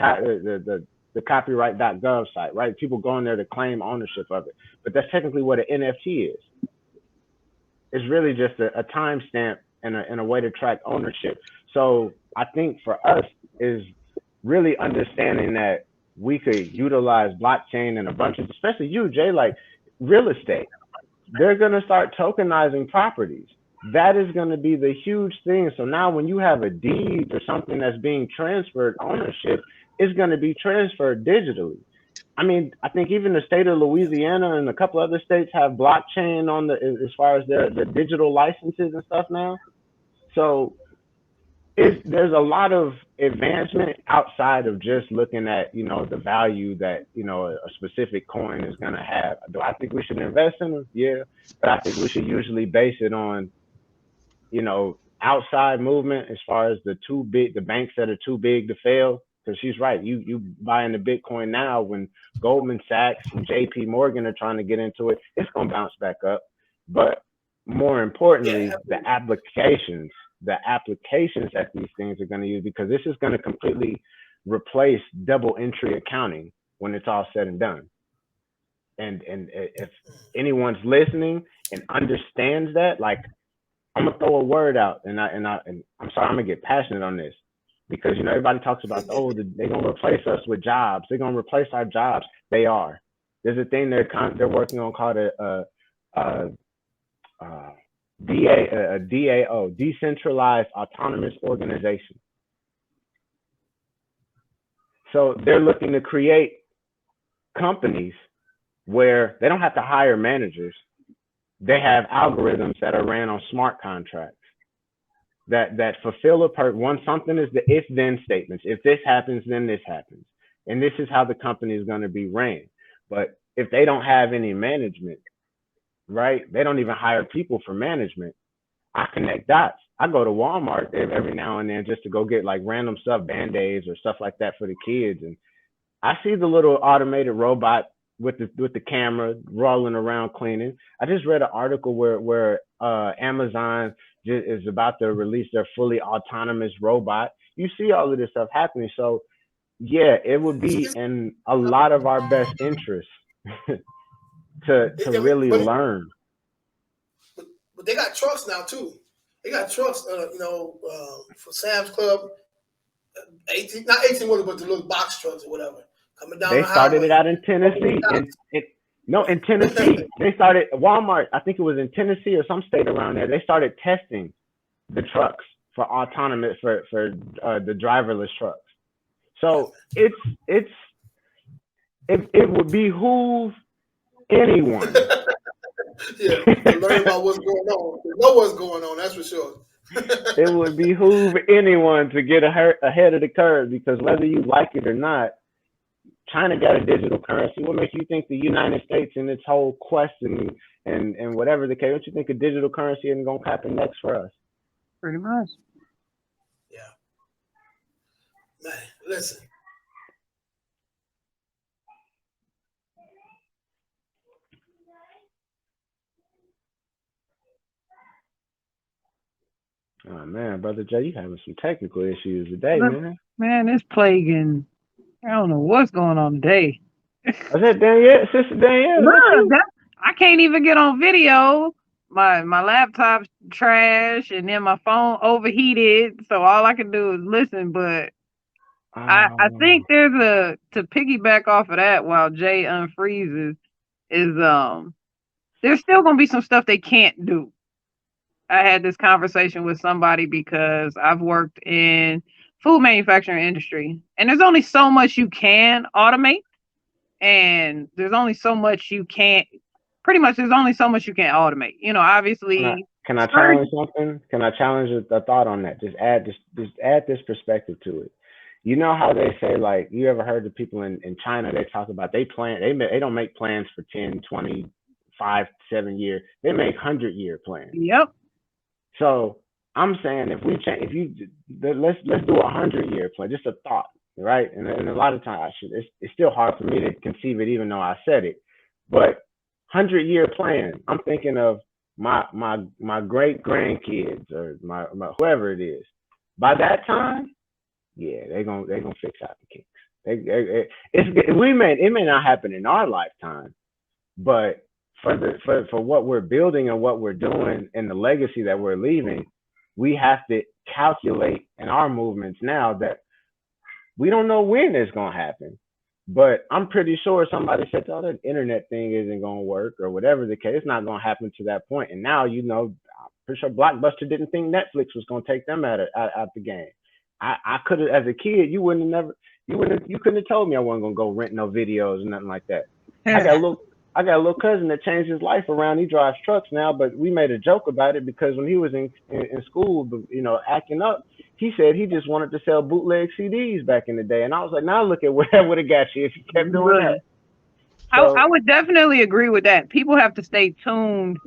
copyright.gov site, right? People going there to claim ownership of it, but that's technically what an NFT is. It's really just a timestamp and a way to track ownership. So I think for us is really understanding that we could utilize blockchain and a bunch of, especially you, Jay, like real estate. They're going to start tokenizing properties. That is going to be the huge thing. So now when you have a deed or something that's being transferred ownership, it's going to be transferred digitally. I mean, I think even the state of Louisiana and a couple other states have blockchain on as far as their digital licenses and stuff now. So there's a lot of advancement outside of just looking at, the value that, a specific coin is going to have. Do I think we should invest in them? Yeah. But I think we should usually base it on, outside movement as far as the banks that are too big to fail. Because she's right. You buying the Bitcoin now when Goldman Sachs and JP Morgan are trying to get into it, it's going to bounce back up. But more importantly, the applications that these things are going to use, because this is going to completely replace double entry accounting when it's all said and done. And if anyone's listening and understands that, like, I'm gonna throw a word out, and I'm sorry, I'm gonna get passionate on this, because everybody talks about, oh, they're gonna replace us with jobs. They're gonna replace our jobs. They are. There's a thing they're working on called a DAO, decentralized autonomous organization. So they're looking to create companies where they don't have to hire managers. They have algorithms that are ran on smart contracts that fulfill a purpose. One, something is the if-then statements. If this happens, then this happens. And this is how the company is going to be ran. But if they don't have any management, right? They don't even hire people for management. I connect dots. I go to Walmart every now and then just to go get like random stuff, Band-Aids or stuff like that for the kids. And I see the little automated robot with the camera rolling around cleaning. I just read an article where Amazon is about to release their fully autonomous robot. You see all of this stuff happening. So yeah, it would be in a lot of our best interests to really learn. But they got trucks now too. They got trucks, for Sam's Club, 18, not 18-wheeler, but the little box trucks or whatever. Coming down they started it out in Tennessee. In Tennessee. They started Walmart, I think it was in Tennessee or some state around there. They started testing the trucks for autonomous, for the driverless trucks. So it would behoove anyone. Yeah, to learn about what's going on. To know what's going on, that's for sure. It would behoove anyone to get ahead of the curve, because whether you like it or not, China got a digital currency. What makes you think the United States and its whole quest and whatever the case, what you think a digital currency isn't going to happen next for us? Pretty much. Yeah. Man, listen. Oh man, Brother Jay, you having some technical issues today, man. Man, it's plaguing. I don't know what's going on today. Is that Danielle, Sister Danielle? Look, I can't even get on video. My laptop's trash, and then my phone overheated, so all I can do is listen. But I think there's to piggyback off of that while Jay unfreezes is there's still gonna be some stuff they can't do. I had this conversation with somebody because I've worked in food manufacturing industry, and there's only so much you can automate, and there's only so much you can't. Pretty much, there's only so much you can automate. Obviously. Can I challenge something? Can I challenge a thought on that? Just add this perspective to it. You know how they say, like, you ever heard the people in China, they talk about they don't make plans for 10, 20, 5, 7 years. They make 100-year plans. Yep. So I'm saying let's do a 100-year plan, just a thought, right? And a lot of times it's still hard for me to conceive it, even though I said it. But 100-year plan, I'm thinking of my great grandkids or my whoever it is. By that time, yeah, they're gonna fix out the kinks. It may not happen in our lifetime, but for what we're building and what we're doing and the legacy that we're leaving, we have to calculate in our movements now that we don't know when it's going to happen. But I'm pretty sure somebody said, oh, that internet thing isn't going to work or whatever the case. It's not going to happen to that point. And now, I'm pretty sure Blockbuster didn't think Netflix was going to take them out the game. I could have, as a kid, you couldn't have told me I wasn't going to go rent no videos or nothing like that. I got a little cousin that changed his life around. He drives trucks now, but we made a joke about it because when he was in school, acting up, he said he just wanted to sell bootleg CDs back in the day. And I was like, now look at where that would have got you if you kept doing that. So, I would definitely agree with that. People have to stay tuned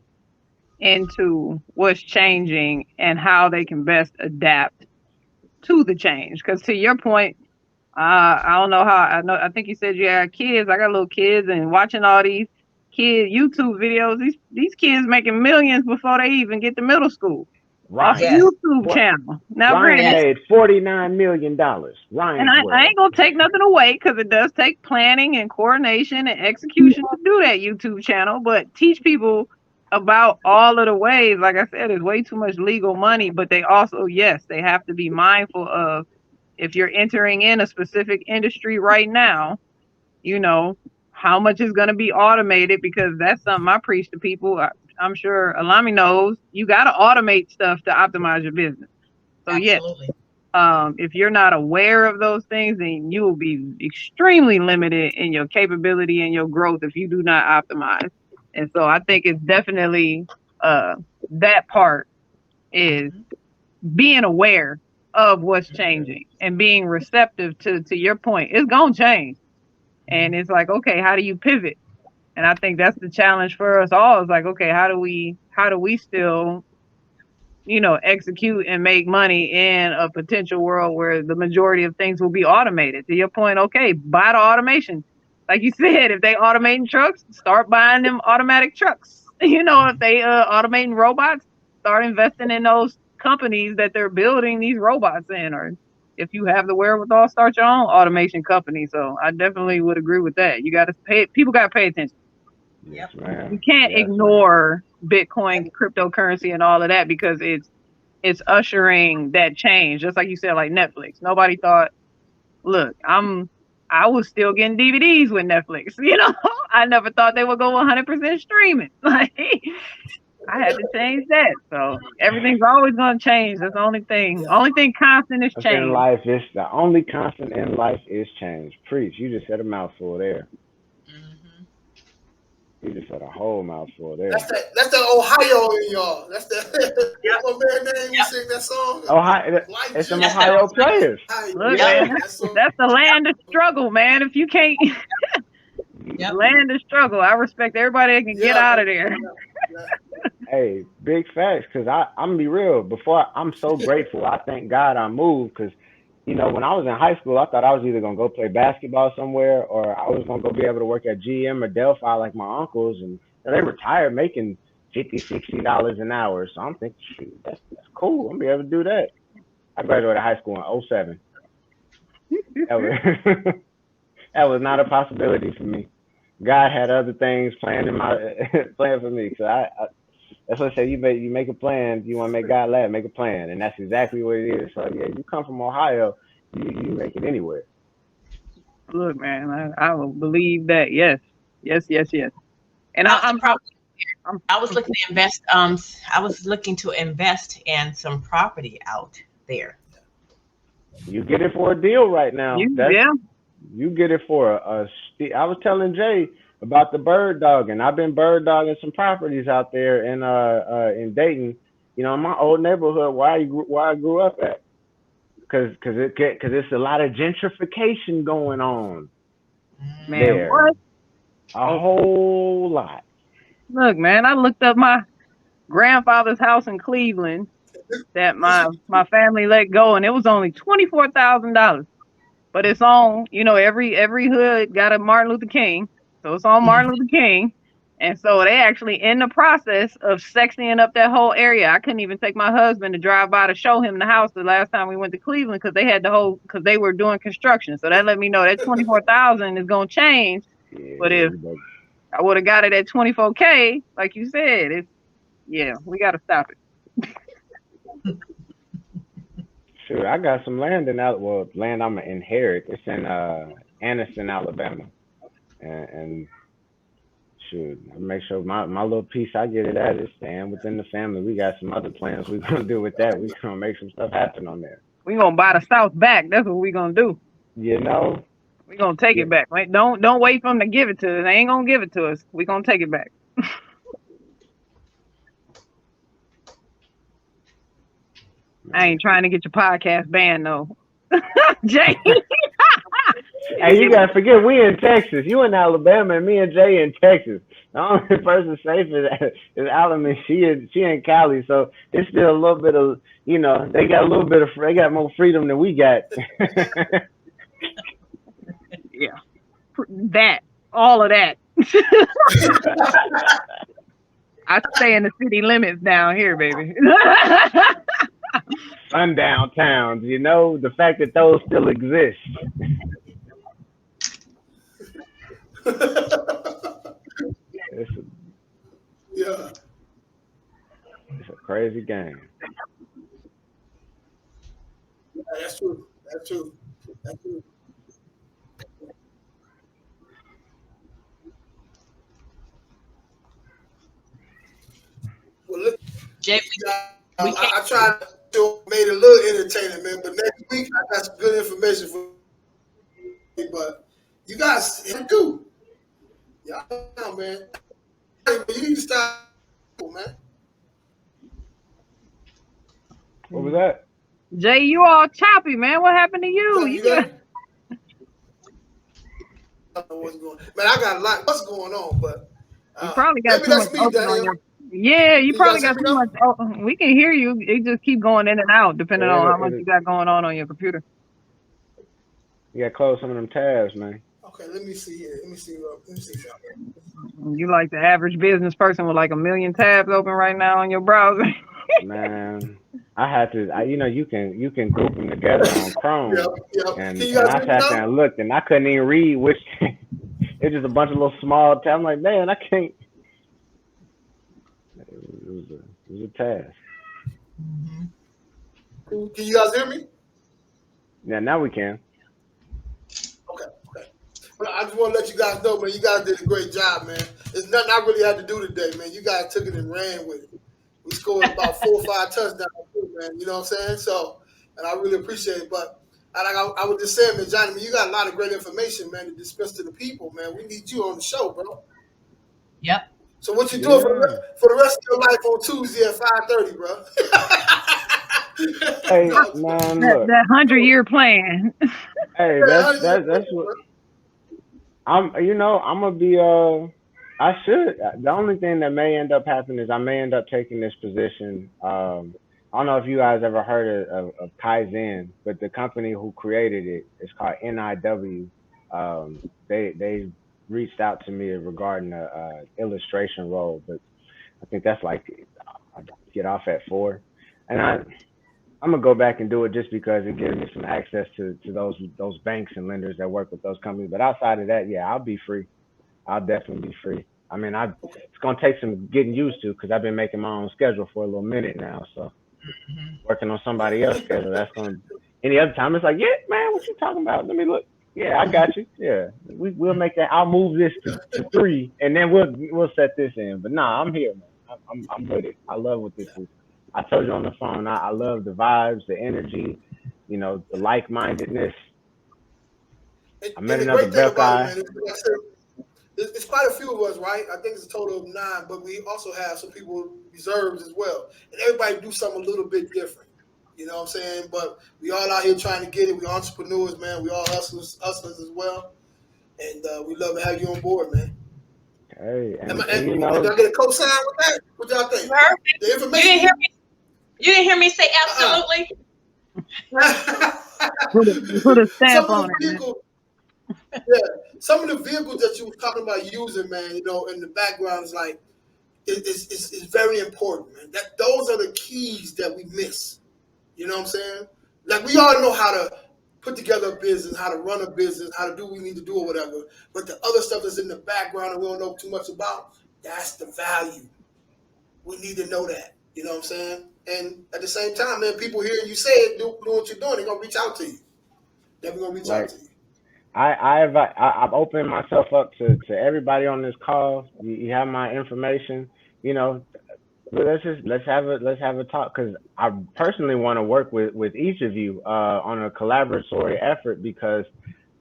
into what's changing and how they can best adapt to the change. Because to your point, I don't know how. I think you said you had kids. I got little kids, and watching all these kid YouTube videos, these kids making millions before they even get to middle school. off Ryan. YouTube channel. Now, Ryan granted, made $49 million. Ryan, and I ain't gonna take nothing away because it does take planning and coordination and execution to do that YouTube channel. But teach people about all of the ways. Like I said, there's way too much legal money, but they also, yes, they have to be mindful of if you're entering in a specific industry right now, you know, how much is going to be automated, because that's something I preach to people. I'm sure Allahme knows you got to automate stuff to optimize your business. So Absolutely. yes, if you're not aware of those things, then you will be extremely limited in your capability and your growth if you do not optimize. And so I think it's definitely that part is being aware of what's changing and being receptive to your point. It's gonna change. And it's like, okay, how do you pivot? And I think that's the challenge for us all. It's like, okay, how do we still, you know, execute and make money in a potential world where the majority of things will be automated? To your point, okay, buy the automation. Like you said, if they automating trucks, start buying them automatic trucks. You know, if they automating robots, start investing in those companies that they're building these robots in. Or if you have the wherewithal, start your own automation company. So I definitely would agree with that. You got to pay. People got to pay attention. Yes, ma'am. You can't ignore Bitcoin, cryptocurrency, and all of that, because it's ushering that change. Just like you said, like Netflix. Nobody thought, look, I was still getting DVDs with Netflix. You know, I never thought they would go 100% streaming. Like, I had to change that. So everything's always going to change. That's the only thing. Only thing constant is change. In life, it's the only constant in life is change. Preach. You just said a mouthful there. You just said a whole mouthful there. That's the Ohio in y'all. That's the what man name you sing that song? Ohio. It's some Ohio players. Look, man, that's the land of struggle, man. If you can't land of struggle, I respect everybody that can get out of there. Hey, big facts, because I'm gonna be real. Before, I'm so grateful. I thank God I moved, because, you know, when I was in high school, I thought I was either gonna go play basketball somewhere, or I was gonna go be able to work at GM or Delphi like my uncles, and they retired making $50, $60 an hour. So I'm thinking, shoot, that's cool. I'm gonna be able to do that. I graduated high school in 07. That was not a possibility for me. God had other things planned for me. So I that's what I say. You make a plan. You want to make God laugh, make a plan, and that's exactly what it is. So yeah, you come from Ohio, you make it anywhere. Look, man, I will believe that. Yes. And I was looking to invest. I was looking to invest in some property out there. You get it for a deal right now. You get it for I was telling Jay about the bird dogging. I've been bird dogging some properties out there in Dayton, you know, in my old neighborhood where I grew up at. Cause it's a lot of gentrification going on. Man, there. what? A whole lot. Look, man, I looked up my grandfather's house in Cleveland that my family let go, and it was only $24,000. But it's on, you know, every hood got a Martin Luther King. So it's on Martin Luther King. And so they actually in the process of sexing up that whole area. I couldn't even take my husband to drive by to show him the house the last time we went to Cleveland, because they were doing construction. So that let me know that 24,000 is gonna change. Yeah, but if I would have got it at 24K, like you said, we gotta stop it. Sure, I got some land land I'm gonna inherit. It's in Anniston, Alabama, and shoot, I make sure my little piece I get it at is staying within the family. We got some other plans we're gonna do with that. We're gonna make some stuff happen on there. We're gonna buy the South back. That's what we're gonna do. You know, we're gonna take it back. Right? Don't wait for them to give it to us. They ain't gonna give it to us. We're gonna take it back. I ain't trying to get your podcast banned though. Jay. Hey, you gotta forget we in Texas. You in Alabama, and me and Jay in Texas. The only person safe is Allahme. She in Cali, so it's still a little bit of, you know, they got more freedom than we got. Yeah, all of that. I stay in the city limits down here, baby. Sundown towns, you know, the fact that those still exist. Yeah. It's a crazy game. Yeah, that's true. That's true. That's true. Well, look, Jay, I tried to make it a little entertaining, man. But next week I got some good information for you. But you guys, you do. Yeah, man. You need to start, man. What was that? Jay, you all choppy, man. What happened to you? You got, I don't know what's going on. Man, I got a lot. What's going on? But you probably got too much open on your. Yeah, you probably got too much. We can hear you. It just keep going in and out depending on how much you got going on your computer. You got to close some of them tabs, man. Okay, let me see here. Let me see something. You like the average business person with like 1 million tabs open right now on your browser. Man, I had to. You can group them together on Chrome. Yep. And I sat there and looked, and I couldn't even read which. It's just a bunch of little small tabs. I'm like, man, I can't. It was a task. Can you guys hear me? Yeah, now we can. Okay. Well, I just want to let you guys know, man, you guys did a great job, man. There's nothing I really had to do today, man. You guys took it and ran with it. We scored about 4 or 5 touchdowns, man. You know what I'm saying? So, and I really appreciate it. But I was just saying, man, Johnny, man, you got a lot of great information, man, to dispense to the people, man. We need you on the show, bro. Yep. So what you doing for the rest of your life on Tuesday at 5:30, bro? Hey, man, look. That 100-year plan. Hey, that's what I'm gonna be. I should. The only thing that may end up happening is I may end up taking this position. I don't know if you guys ever heard of Kaizen, but the company who created it is called NIW. They reached out to me regarding a illustration role, but I think that's like I get off at 4, and I'm gonna go back and do it just because it gives me some access to those banks and lenders that work with those companies. But outside of that, yeah, I'll be free. I'll definitely be free. I mean, it's gonna take some getting used to because I've been making my own schedule for a little minute now. So working on somebody else's schedule, that's gonna. Any other time, it's like, yeah, man, what you talking about? Let me look. Yeah, I got you. Yeah, we'll make that. I'll move this to 3, and then we'll set this in. But nah, I'm here, man. I'm with it. I love what this is. I told you on the phone. I love the vibes, the energy, the like-mindedness. I met another Bell guy. It's quite a few of us, right? I think it's a total of 9, but we also have some people reserves as well. And everybody do something a little bit different. You know what I'm saying? But we all out here trying to get it. We entrepreneurs, man. We all hustlers as well. And we love to have you on board, man. Hey, did I get a co-sign with that? What y'all think? Perfect. The information. You didn't hear me say absolutely? Put a stamp on it. Yeah, some of the vehicles that you were talking about using, man, in the background is like, it's very important, man. Those are the keys that we miss. You know what I'm saying? Like, we all know how to put together a business, how to run a business, how to do what we need to do or whatever. But the other stuff that's in the background and we don't know too much about, that's the value. We need to know that. You know what I'm saying? And at the same time, man, people hearing you say it, do what you're doing, they're going to reach out to you. They're going to reach out to you. I've opened myself up to everybody on this call. You have my information. Let's have a talk, because I personally want to work with each of you on a collaboratory effort, because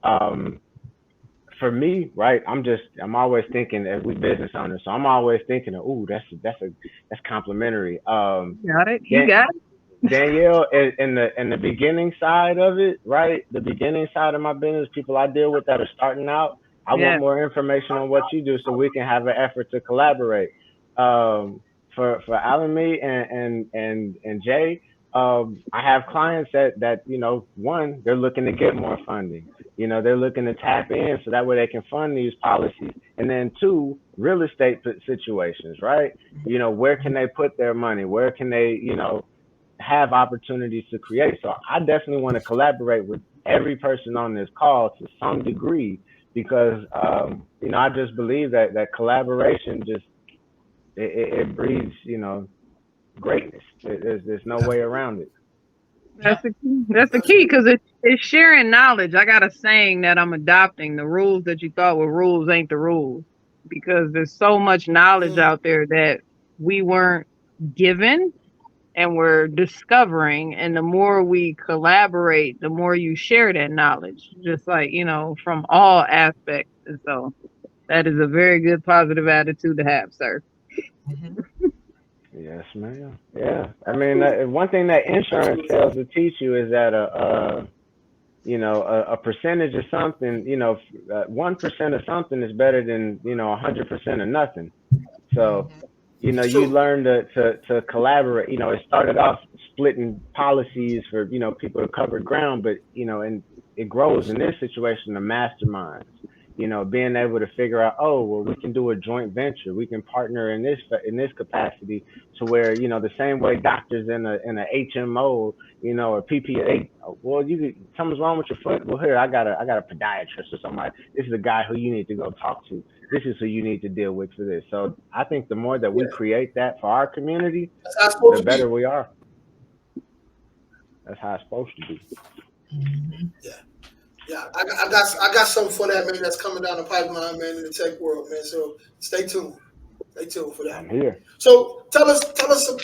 for me, right, I'm always thinking as we business owners, so I'm always thinking of, that's complimentary. Got it. You got it. Danielle, in the beginning side of it, right? The beginning side of my business, people I deal with that are starting out, I want more information on what you do so we can have an effort to collaborate. For Allahme and Jay, I have clients that one, they're looking to get more funding. They're looking to tap in so that way they can fund these policies. And then 2, real estate situations, right? You know, where can they put their money? Where can they, you know, have opportunities to create? So I definitely want to collaborate with every person on this call to some degree, because you know, I just believe that collaboration just it breeds, you know, greatness. There's no way around it. That's the key, because it's sharing knowledge. I got a saying that I'm adopting: the rules that you thought were rules ain't the rules, because there's so much knowledge out there that we weren't given and we're discovering. And the more we collaborate, the more you share that knowledge, just like, you know, from all aspects. And so that is a very good positive attitude to have, sir. Yes, ma'am. Yeah, I mean, one thing that insurance fails to teach you is that you know, a percentage of something, you know, 1% of something is better than, you know, 100% of nothing. So, you know, you learn to collaborate. You know, it started off splitting policies for, you know, people to cover ground, but, you know, and it grows in this situation to masterminds. You know, being able to figure out, oh, well, we can do a joint venture. We can partner in this capacity, to where, you know, the same way doctors in a HMO, you know, or PPA. Well, something's wrong with your foot. Well, here, I got a podiatrist or somebody. This is a guy who you need to go talk to. This is who you need to deal with for this. So I think the more that we create that for our community, the better we are. That's how it's supposed to be. Yeah. Yeah, I got something for that, man, that's coming down the pipeline, man, in the tech world, man. So stay tuned. Stay tuned for that. I'm here. So tell us,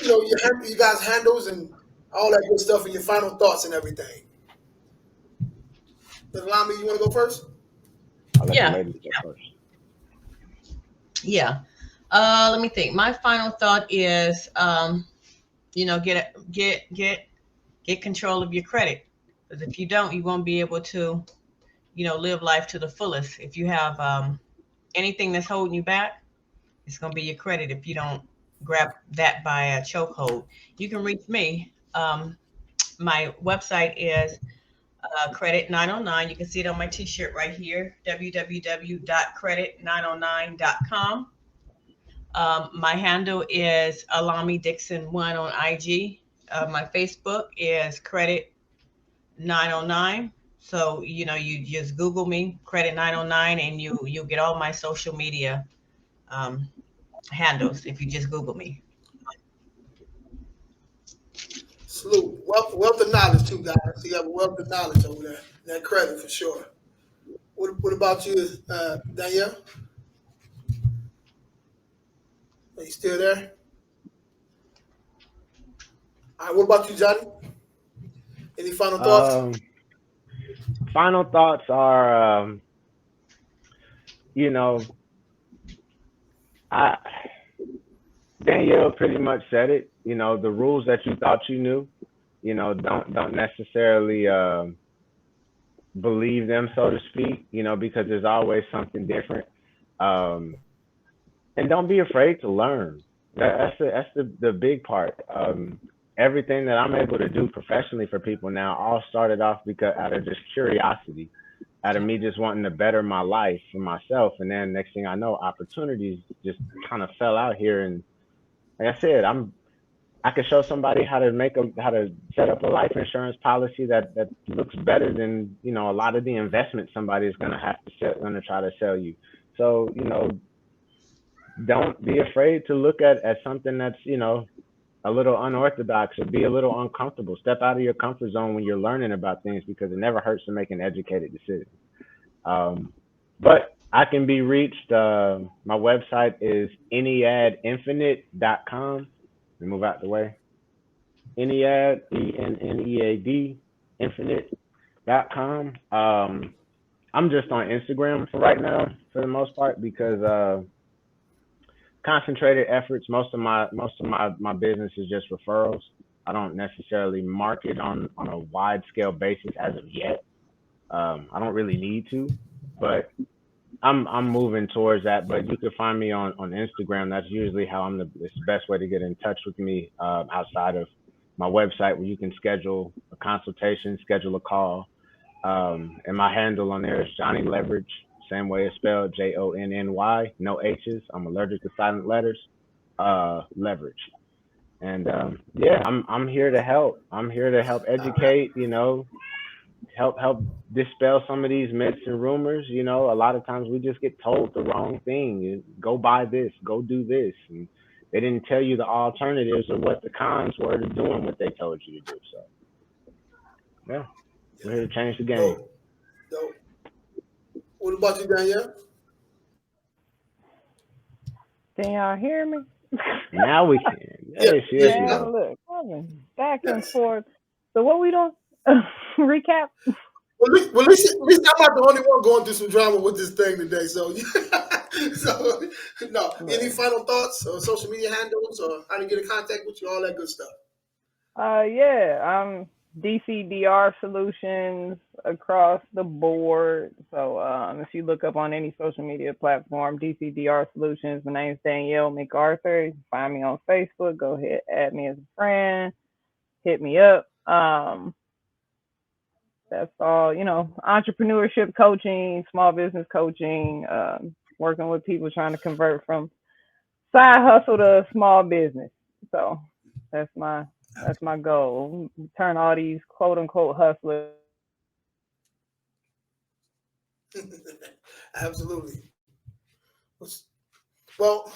you know, you guys' handles and all that good stuff, and your final thoughts and everything. Allahme, you want to go first? I'll let the ladies go first. Yeah. Let me think. My final thought is, you know, get control of your credit. Because if you don't, you won't be able to, you know, live life to the fullest. If you have anything that's holding you back, it's going to be your credit if you don't grab that by a chokehold. You can reach me. My website is Credit 909. You can see it on my t-shirt right here, www.credit909.com. My handle is Allahme Dixon 1 on IG. My Facebook is Credit 909. So, you know, you just Google me, Credit 909, and you'll get all my social media handles if you just Google me. Salute. Wealth of knowledge, too, guys. So you have a wealth of knowledge over there. That credit for sure. What about you, Danielle? Are you still there? All right. What about you, Johnny? Any final thoughts? Final thoughts are, you know, Danielle pretty much said it. You know, the rules that you thought you knew, you know, don't necessarily believe them, so to speak. You know, because there's always something different. And don't be afraid to learn. That's the big part. Everything that I'm able to do professionally for people now all started off because out of just curiosity, out of me just wanting to better my life for myself. And then next thing I know, opportunities just kind of fell out here. And like I said, I could show somebody how to set up a life insurance policy that looks better than, you know, a lot of the investment somebody is going to try to sell you. So, you know, don't be afraid to look at something that's, you know, a little unorthodox, or be a little uncomfortable. Step out of your comfort zone when you're learning about things, because it never hurts to make an educated decision. But I can be reached. My website is enneadinfinite.com. Let me move out the way. Ennead, ENNEAD, infinite.com. I'm just on Instagram for right now, for the most part, because concentrated efforts. Most of my business is just referrals. I don't necessarily market on a wide scale basis as of yet. I don't really need to, but I'm moving towards that. But you can find me on Instagram. That's usually how it's the best way to get in touch with me, outside of my website, where you can schedule a consultation, schedule a call. And my handle on there is Johnny Leverage, same way it's spelled, Jonny, no H's. I'm allergic to silent letters. Leverage. And I'm here to help. I'm here to help educate, help dispel some of these myths and rumors. A lot of times we just get told the wrong thing. Go buy this, go do this. And they didn't tell you the alternatives or what the cons were to doing what they told you to do. So, yeah, we're here to change the game. Dope. What about you, Danielle? Can y'all hear me? Now we can. Yeah, look, back and forth. So what we doing? Recap? Well, at least I'm not the only one going through some drama with this thing today. So, no. Any final thoughts or social media handles or how to get in contact with you, all that good stuff? I'm DCDR Solutions across the board. So if you look up on any social media platform, DCDR Solutions, my name's Danielle McArthur. You can find me on Facebook. Go ahead, add me as a friend. Hit me up. That's all, entrepreneurship coaching, small business coaching, working with people trying to convert from side hustle to small business. So that's my goal. Turn all these quote unquote hustlers. Absolutely. Well,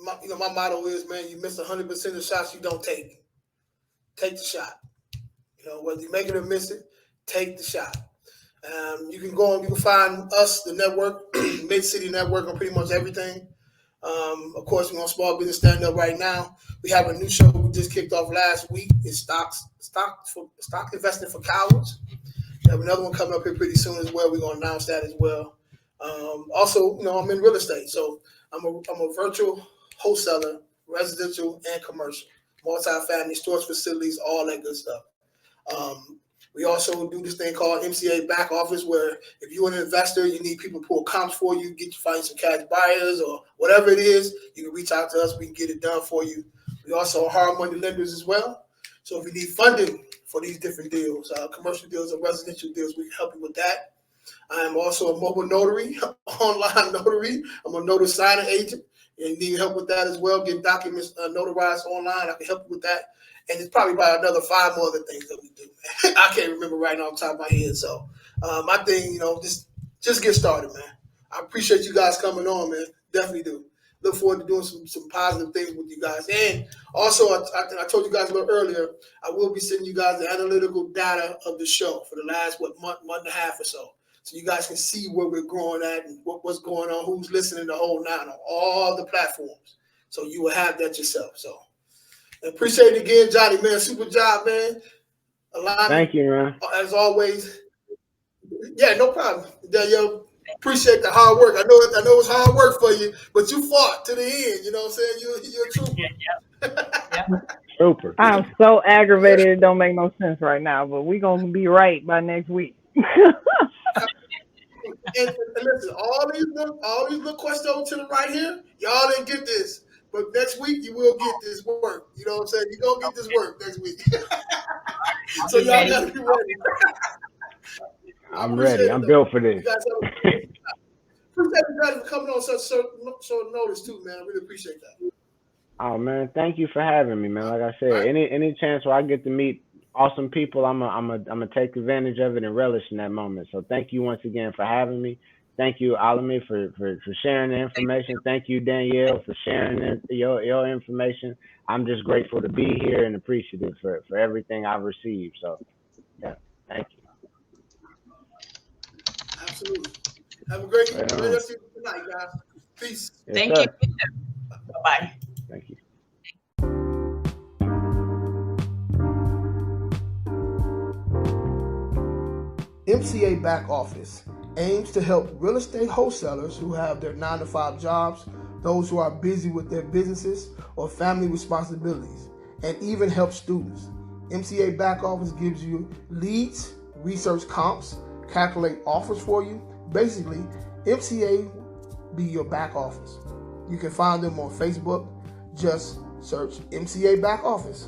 my motto is, man, you miss 100% of the shots you don't take. Take the shot. Whether you make it or miss it, take the shot. You can find us, the network, Mid-City Network, on pretty much everything. Of course, we're on Small Business Stand Up right now. We have a new show we just kicked off last week. It's stock investing for cowards. We have another one coming up here pretty soon as well. We're going to announce that as well. Also, I'm in real estate, so I'm a virtual wholesaler, residential and commercial, multi-family storage facilities, all that good stuff. We also do this thing called MCA Back Office, where if you're an investor, you need people to pull comps for you, find some cash buyers or whatever it is, you can reach out to us. We can get it done for you. We also are Hardmoney Lenders as well. So if you need funding for these different deals, commercial deals or residential deals, we can help you with that. I am also a mobile notary, online notary. I'm a notary signing agent. And you need help with that as well, getting documents notarized online. I can help you with that. And it's probably about another 5 more other things that we do. I can't remember right now off the top of my head. So my thing, just get started, man. I appreciate you guys coming on, man. Definitely do. Look forward to doing some positive things with you guys. And also, I told you guys a little earlier, I will be sending you guys the analytical data of the show for the last, month and a half or so. So you guys can see where we're growing at and what's going on, who's listening the whole 9 on all the platforms. So you will have that yourself. So appreciate it again, Johnny, man. Super job, man. Thank you, man. As always. Yeah, no problem. Danielle, appreciate the hard work. I know it's hard work for you, but you fought to the end. You know what I'm saying? You're a trooper. Yeah. Super. I'm so aggravated it don't make no sense right now, but we're going to be right by next week. And listen, all these little questions to the right here, y'all didn't get this. But next week, you will get this work. You know what I'm saying? You're going to get this work next week. So y'all got to be ready. I'm ready. I'm built for this. Appreciate you guys for coming on such short notice, too, man. I really appreciate that. Oh, man. Thank you for having me, man. Like I said, any chance where I get to meet awesome people, I'm gonna take advantage of it and relish in that moment. So thank you once again for having me. Thank you, Allahme, for sharing the information. Thank you, Danielle, for sharing your information. I'm just grateful to be here and appreciative for everything I've received. So, yeah, thank you. Absolutely. Have a great rest of the night, guys. Peace. Yes, Thank sir. you. Bye-bye. Thank you. MCA Back Office aims to help real estate wholesalers who have their 9-to-5 jobs, those who are busy with their businesses or family responsibilities, and even help students. MCA Back Office gives you leads, research comps, calculate offers for you. Basically, MCA be your back office. You can find them on Facebook. Just search MCA Back Office.